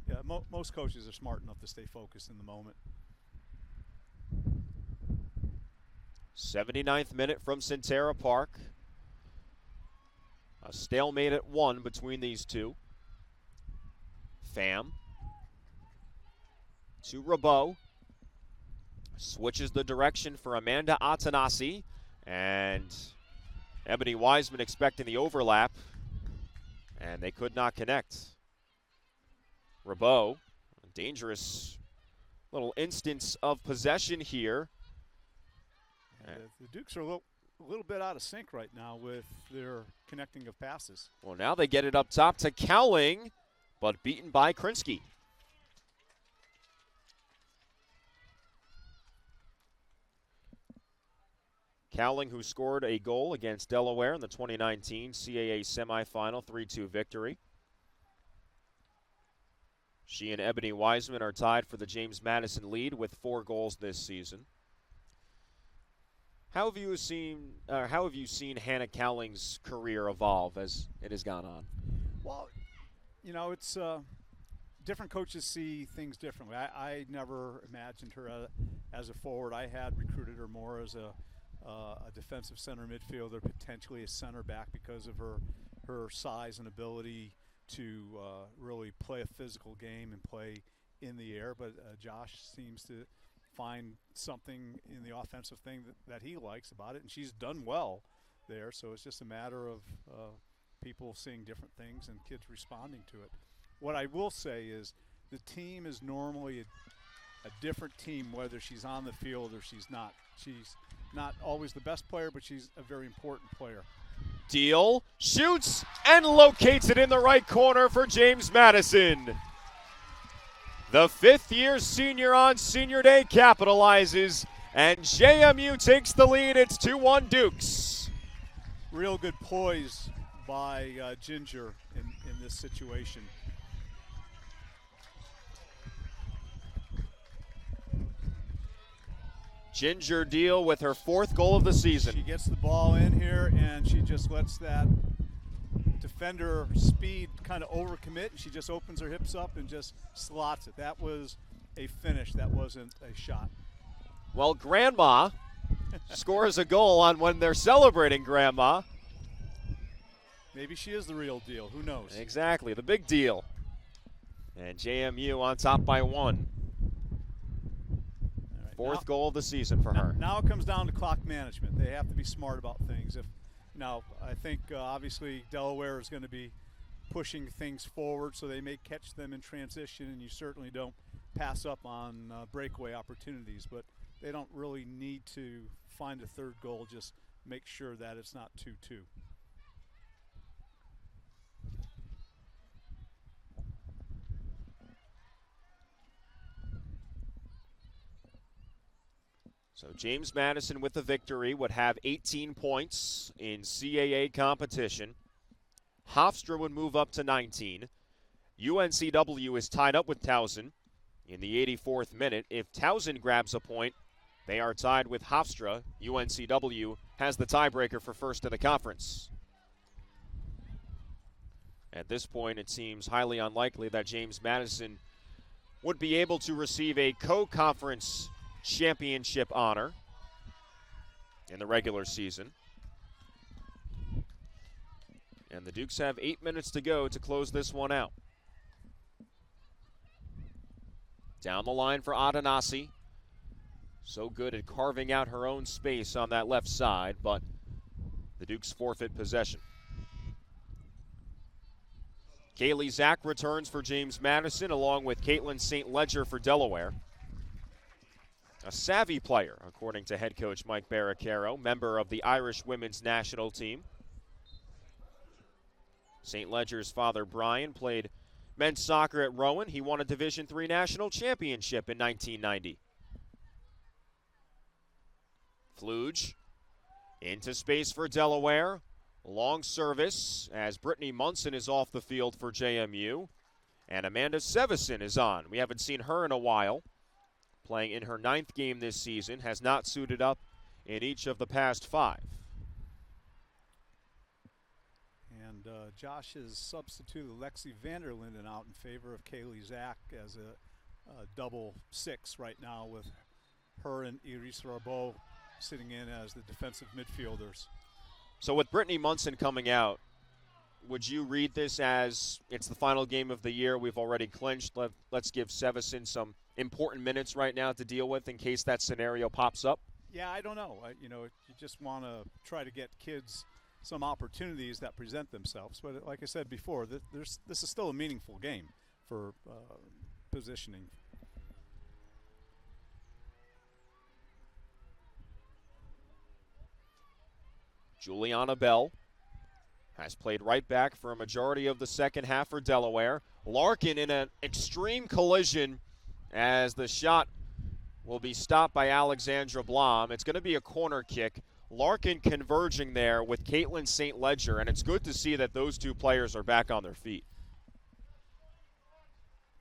yeah, most coaches are smart enough to stay focused in the moment. 79th minute from Centera Park. A stalemate at 1 between these two. Pham to Rabot. Switches the direction for Amanda Atanasi. And Ebony Wiseman expecting the overlap. And they could not connect. Rabot, a dangerous little instance of possession here. The Dukes are a little bit out of sync right now with their connecting of passes. Well, now they get it up top to Cowling, but beaten by Krinsky. Cowling, who scored a goal against Delaware in the 2019 CAA semifinal 3-2 victory. She and Ebony Wiseman are tied for the James Madison lead with 4 goals this season. How have you seen Hannah Cowling's career evolve as it has gone on? Well, it's different coaches see things differently. I never imagined her as a forward. I had recruited her more as a defensive center midfielder, potentially a center back because of her size and ability to really play a physical game and play in the air. But Josh seems to find something in the offensive thing that he likes about it, and she's done well there. So it's just a matter of people seeing different things and kids responding to it. What I will say is the team is normally a different team whether she's on the field or she's not. She's not always the best player, but she's a very important player. Deal, shoots, and locates it in the right corner for James Madison. The 5th-year senior on Senior Day capitalizes, and JMU takes the lead. It's 2-1 Dukes. Real good poise by Ginger in this situation. Ginger Deal with her 4th goal of the season. She gets the ball in here, and she just lets that defender speed kind of overcommit, and she just opens her hips up and just slots it. That was a finish. That wasn't a shot. Well, Grandma scores a goal on when they're celebrating Grandma. Maybe she is the real deal. Who knows? Exactly, the big deal. And JMU on top by 1. Right, 4th goal of the season for her. Now it comes down to clock management. They have to be smart about things. I think obviously Delaware is going to be pushing things forward, so they may catch them in transition, and you certainly don't pass up on breakaway opportunities. But they don't really need to find a 3rd goal. Just make sure that it's not 2-2. So James Madison with the victory would have 18 points in CAA competition. Hofstra would move up to 19. UNCW is tied up with Towson in the 84th minute. If Towson grabs a point, they are tied with Hofstra. UNCW has the tiebreaker for first in the conference. At this point, it seems highly unlikely that James Madison would be able to receive a co-conference championship honor in the regular season. And the Dukes have 8 minutes to go to close this one out. Down the line for Adanasi. So good at carving out her own space on that left side, but the Dukes forfeit possession. Kaylee Zack returns for James Madison, along with Caitlin St. Ledger for Delaware. A savvy player, according to head coach Mike Barricaro, member of the Irish women's national team. St. Ledger's father, Brian, played men's soccer at Rowan. He won a Division III national championship in 1990. Fluge into space for Delaware. Long service as Brittany Munson is off the field for JMU. And Amanda Sevison is on. We haven't seen her in a while. Playing in her 9th game this season. Has not suited up in each of the past 5. And Josh has substituted Lexi Vanderlinden out in favor of Kaylee Zack as a double 6 right now, with her and Iris Rabot sitting in as the defensive midfielders. So with Brittany Munson coming out, would you read this as it's the final game of the year, we've already clinched, let's give Sevison some important minutes right now to deal with in case that scenario pops up? Yeah, I don't know. You just want to try to get kids some opportunities that present themselves. But like I said before, this is still a meaningful game for positioning. Juliana Bell has played right back for a majority of the second half for Delaware. Larkin in an extreme collision as the shot will be stopped by Alexandra Blom. It's going to be a corner kick. Larkin converging there with Caitlin St. Ledger, and it's good to see that those two players are back on their feet.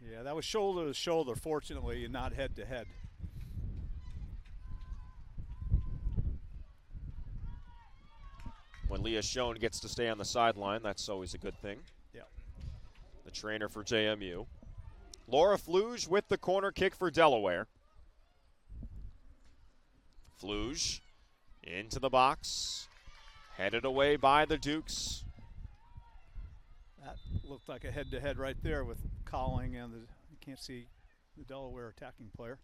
Yeah, that was shoulder to shoulder, fortunately, and not head to head. When Leah Schoen gets to stay on the sideline, that's always a good thing. Yeah. The trainer for JMU. Laura Fluge with the corner kick for Delaware. Fluge into the box, headed away by the Dukes. That looked like a head-to-head right there with Colling and you can't see the Delaware attacking player.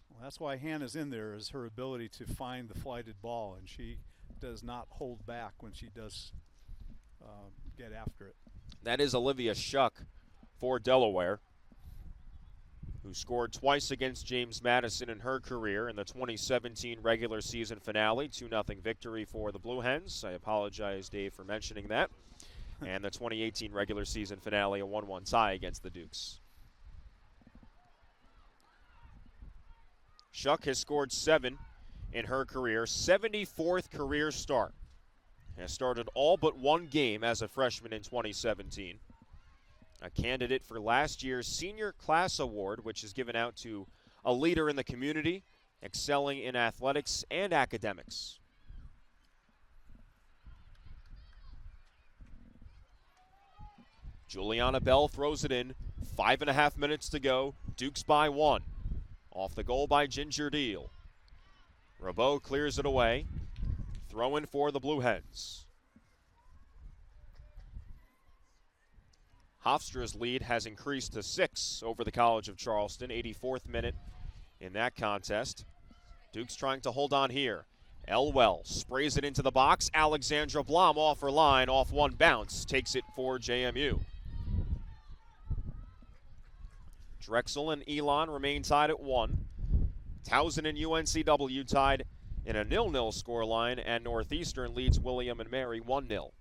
Well, that's why Hannah's in there, is her ability to find the flighted ball, and she does not hold back when she does get after it. That is Olivia Shuck for Delaware, who scored twice against James Madison in her career in the 2017 regular season finale, 2-0 victory for the Blue Hens. I apologize, Dave, for mentioning that. And the 2018 regular season finale, a 1-1 tie against the Dukes. Shuck has scored 7 in her career, 74th career start. Has started all but one game as a freshman in 2017. A candidate for last year's Senior Class Award, which is given out to a leader in the community, excelling in athletics and academics. Juliana Bell throws it in. 5.5 minutes to go. Dukes by 1. Off the goal by Ginger Deal. Rabot clears it away. Throw in for the Blue Hens. Hofstra's lead has increased to 6 over the College of Charleston. 84th minute in that contest. Dukes trying to hold on here. Elwell sprays it into the box. Alexandra Blom off her line, off one bounce. Takes it for JMU. Drexel and Elon remain tied at 1. Towson and UNCW tied in a 0-0 scoreline, and Northeastern leads William and Mary 1-0.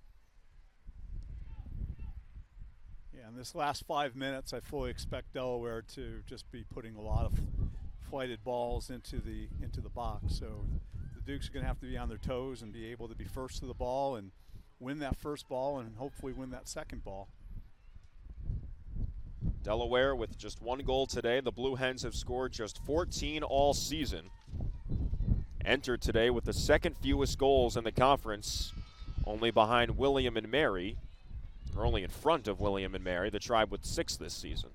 Yeah, in this last 5 minutes, I fully expect Delaware to just be putting a lot of flighted balls into the box. So the Dukes are going to have to be on their toes and be able to be first to the ball and win that first ball and hopefully win that second ball. Delaware with just 1 goal today. The Blue Hens have scored just 14 all season. Entered today with the second fewest goals in the conference, only behind William and Mary, or only in front of William and Mary, the Tribe with 6 this season.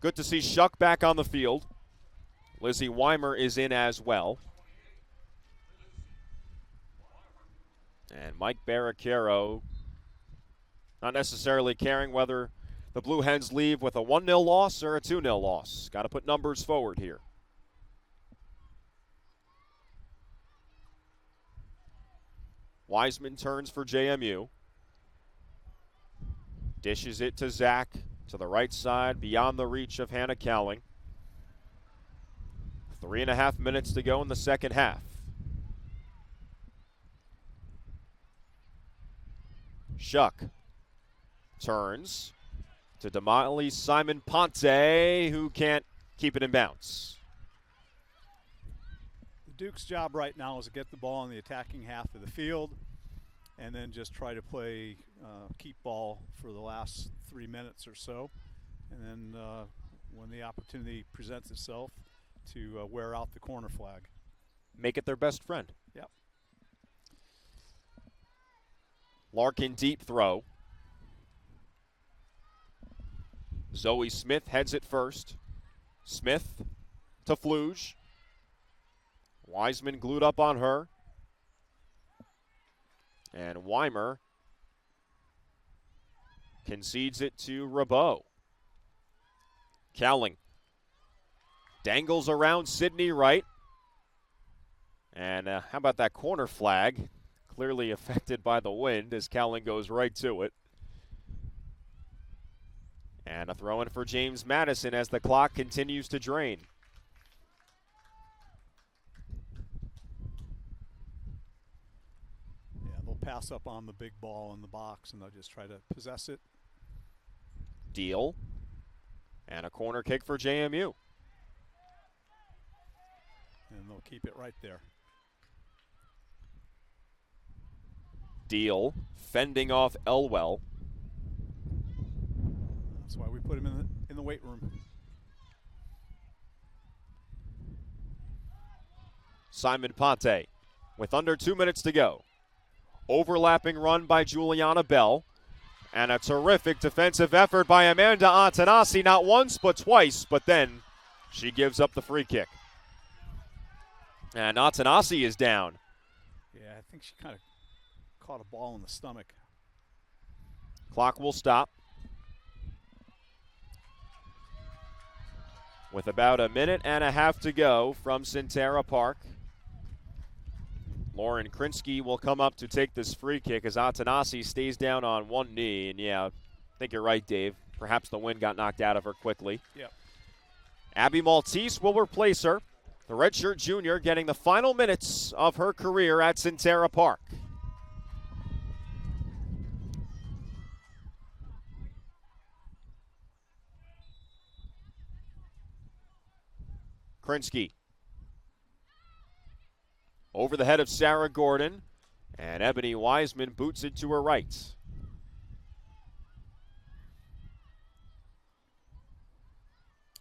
Good to see Shuck back on the field. Lizzie Weimer is in as well. And Mike Barricaro not necessarily caring whether the Blue Hens leave with a 1-0 loss or a 2-0 loss. Got to put numbers forward here. Wiseman turns for JMU. Dishes it to Zach to the right side, beyond the reach of Hannah Cowling. 3.5 minutes to go in the second half. Shuck turns to Damali Simon Ponte, who can't keep it in bounds. The Duke's job right now is to get the ball in the attacking half of the field and then just try to play keep ball for the last 3 minutes or so. And then when the opportunity presents itself, to wear out the corner flag. Make it their best friend. Yep. Larkin deep throw. Zoe Smith heads it first. Smith to Fluge. Wiseman glued up on her. And Weimer concedes it to Rabot. Cowling dangles around Sydney Wright. And how about that corner flag? Clearly affected by the wind as Cowling goes right to it. And a throw in for James Madison as the clock continues to drain. Yeah, they'll pass up on the big ball in the box and they'll just try to possess it. Deal. And a corner kick for JMU. And they'll keep it right there. Deal, fending off Elwell. That's why we put him in the weight room. Simon Ponte with under 2 minutes to go. Overlapping run by Juliana Bell. And a terrific defensive effort by Amanda Antanasi, not once but twice, but then she gives up the free kick. And Antanasi is down. Yeah, I think she kind of caught a ball in the stomach. Clock will stop. With about 1.5 minutes to go from Centera Park. Lauren Krinsky will come up to take this free kick as Atanasi stays down on one knee. And yeah, I think you're right, Dave. Perhaps the wind got knocked out of her quickly. Yep. Abby Maltese will replace her. The redshirt junior getting the final minutes of her career at Centera Park. Krinsky. Over the head of Sarah Gordon, and Ebony Wiseman boots it to her right.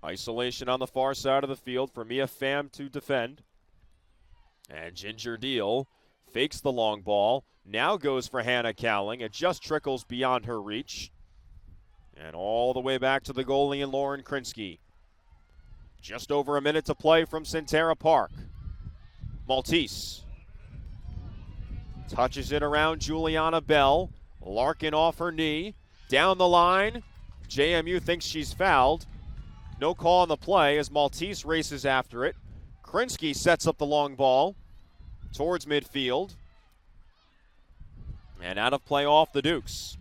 Isolation on the far side of the field for Mia Pham to defend. And Ginger Deal fakes the long ball, now goes for Hannah Cowling. It just trickles beyond her reach. And all the way back to the goalie and Lauren Krinsky. Just over 1 minute to play from Centera Park. Maltese touches it around Juliana Bell. Larkin off her knee. Down the line. JMU thinks she's fouled. No call on the play as Maltese races after it. Krinsky sets up the long ball towards midfield. And out of play off the Dukes.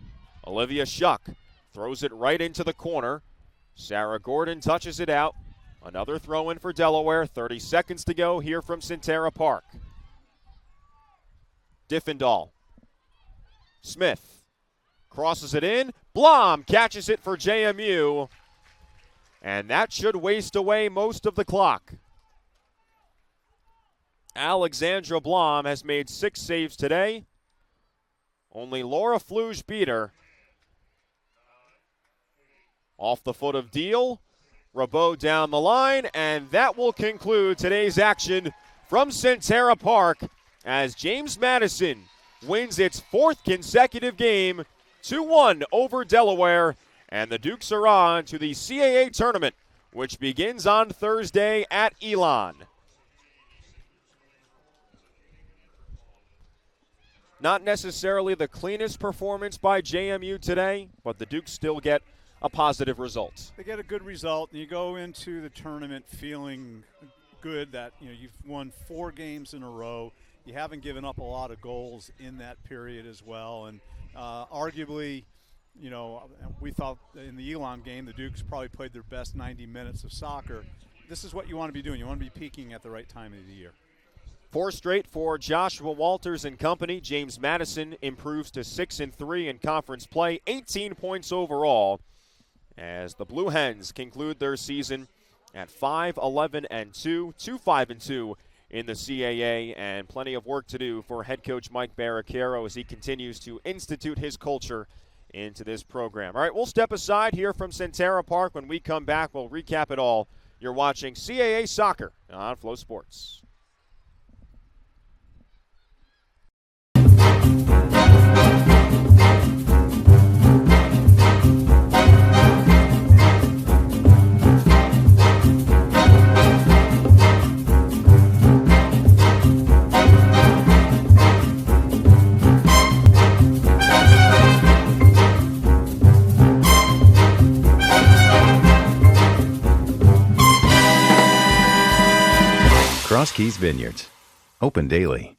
Olivia Shuck throws it right into the corner. Sarah Gordon touches it out. Another throw in for Delaware. 30 seconds to go here from Centera Park. Diffendahl. Smith crosses it in. Blom catches it for JMU. And that should waste away most of the clock. Alexandra Blom has made 6 saves today. Only Laura Fluge beat her. Off the foot of Deal. Rabot down the line, and that will conclude today's action from Centera Park as James Madison wins its 4th consecutive game, 2-1 over Delaware, and the Dukes are on to the CAA tournament, which begins on Thursday at Elon. Not necessarily the cleanest performance by JMU today, but the Dukes still get a positive result. They get a good result, and you go into the tournament feeling good that you've won 4 games in a row. You haven't given up a lot of goals in that period as well, and arguably, we thought in the Elon game the Dukes probably played their best 90 minutes of soccer. This is what you want to be doing. You want to be peaking at the right time of the year. 4 straight for Joshua Walters and company. James Madison improves to 6-3 in conference play, 18 points overall, as the Blue Hens conclude their season at 5-11-2, 2-5-2 in the CAA, and plenty of work to do for head coach Mike Barricaro as he continues to institute his culture into this program. All right, we'll step aside here from Centera Park. When we come back, we'll recap it all. You're watching CAA Soccer on Flow Sports. Cross Keys Vineyards. Open daily.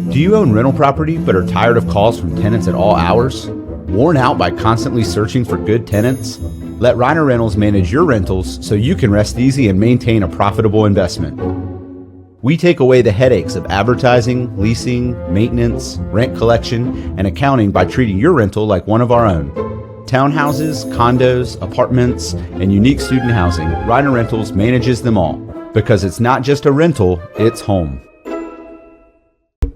Do you own rental property but are tired of calls from tenants at all hours? Worn out by constantly searching for good tenants? Let Reiner Rentals manage your rentals so you can rest easy and maintain a profitable investment. We take away the headaches of advertising, leasing, maintenance, rent collection, and accounting by treating your rental like one of our own. Townhouses, condos, apartments, and unique student housing, Reiner Rentals manages them all. Because it's not just a rental, it's home.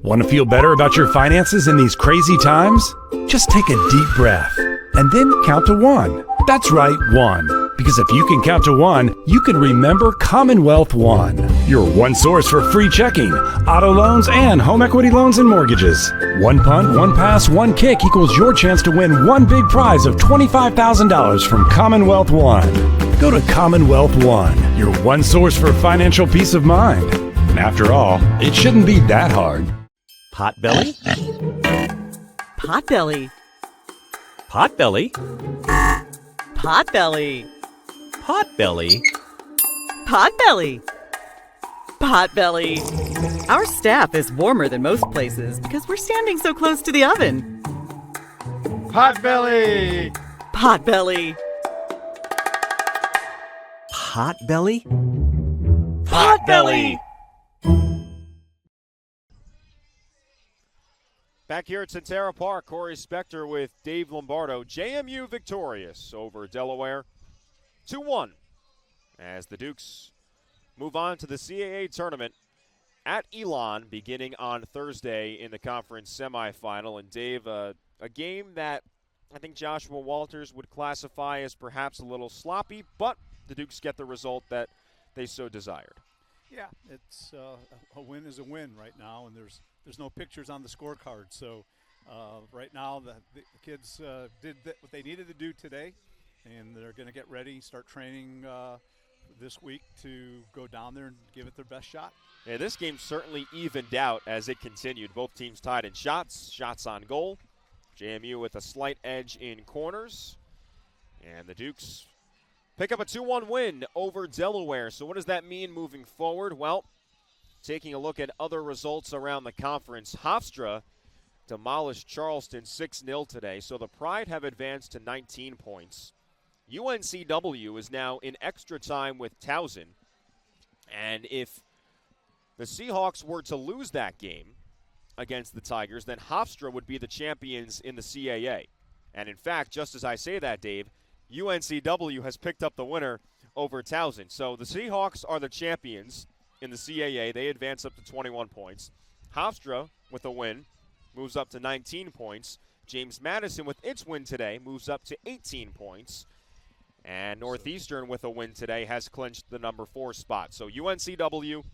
Want to feel better about your finances in these crazy times? Just take a deep breath and then count to 1. That's right, 1. Because if you can count to 1, you can remember Commonwealth One, your one source for free checking, auto loans, and home equity loans and mortgages. One punt, one pass, one kick equals your chance to win one big prize of $25,000 from Commonwealth One. Go to Commonwealth One, your one source for financial peace of mind. And after all, it shouldn't be that hard. Potbelly? Potbelly. Potbelly? Potbelly. Potbelly? Potbelly. Potbelly. Our staff is warmer than most places because we're standing so close to the oven. Potbelly. Potbelly. Potbelly? Potbelly. Back here at Centera Park, Corey Spector with Dave Lombardo. JMU victorious over Delaware, 2-1, as the Dukes move on to the CAA tournament at Elon beginning on Thursday in the conference semifinal. And Dave, a game that I think Joshua Walters would classify as perhaps a little sloppy, but the Dukes get the result that they so desired. Yeah, it's a win is a win right now, and there's no pictures on the scorecard. So right now the kids did what they needed to do today, and they're going to get ready, start training this week to go down there and give it their best shot. Yeah, this game certainly evened out as it continued. Both teams tied in shots on goal. JMU with a slight edge in corners, and the Dukes pick up a 2-1 win over Delaware. So what does that mean moving forward? Well, taking a look at other results around the conference, Hofstra demolished Charleston 6-0 today, so the Pride have advanced to 19 points. UNCW is now in extra time with Towson, and if the Seahawks were to lose that game against the Tigers, then Hofstra would be the champions in the CAA. And in fact, just as I say that, Dave, UNCW has picked up the winner over Towson. So the Seahawks are the champions in the CAA. They advance up to 21 points. Hofstra, with a win, moves up to 19 points. James Madison, with its win today, moves up to 18 points. And Northeastern, with a win today, has clinched the number 4 spot. So UNCW,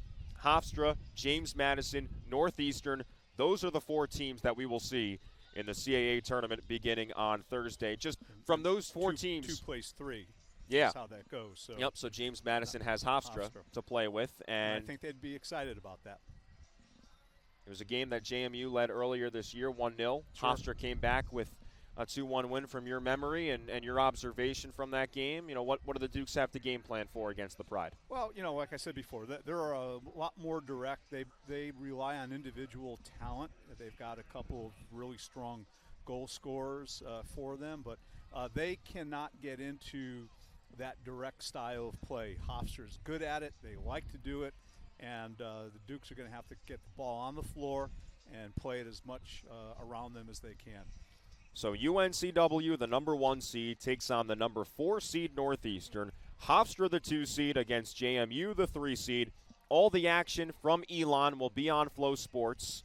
Hofstra, James Madison, Northeastern, those are the 4 teams that we will see in the CAA tournament beginning on Thursday. Just from those 4 teams. 2 plays 3. Yeah. That's how that goes. So. Yep, so James Madison has Hofstra to play with. And I think they'd be excited about that. It was a game that JMU led earlier this year, 1-0. Sure. Hofstra came back with a 2-1 win from your memory and your observation from that game. You know, what do the Dukes have to game plan for against the Pride? Well, you know, like I said before, they're a lot more direct. They rely on individual talent. They've got a couple of really strong goal scorers for them, but they cannot get into that direct style of play. Hofstra's good at it. They like to do it, and the Dukes are going to have to get the ball on the floor and play it as much around them as they can. So UNCW, the number 1 seed, takes on the number 4 seed Northeastern. Hofstra, the 2 seed, against JMU, the 3 seed. All the action from Elon will be on Flow Sports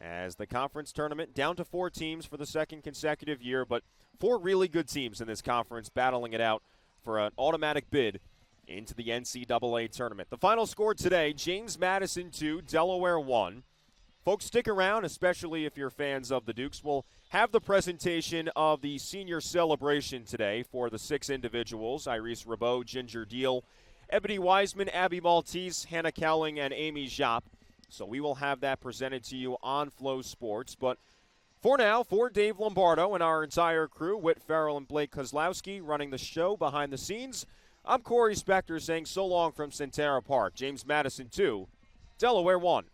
as the conference tournament down to 4 teams for the second consecutive year, but 4 really good teams in this conference battling it out for an automatic bid into the NCAA tournament. The final score today, James Madison 2, Delaware 1. Folks, stick around, especially if you're fans of the Dukes. We'll have the presentation of the senior celebration today for the 6 individuals, Iris Rabot, Ginger Deal, Ebony Wiseman, Abby Maltese, Hannah Cowling, and Amy Japp. So we will have that presented to you on Flow Sports. But for now, for Dave Lombardo and our entire crew, Whit Farrell and Blake Kozlowski running the show behind the scenes, I'm Corey Spector saying so long from Centera Park. James Madison 2, Delaware 1.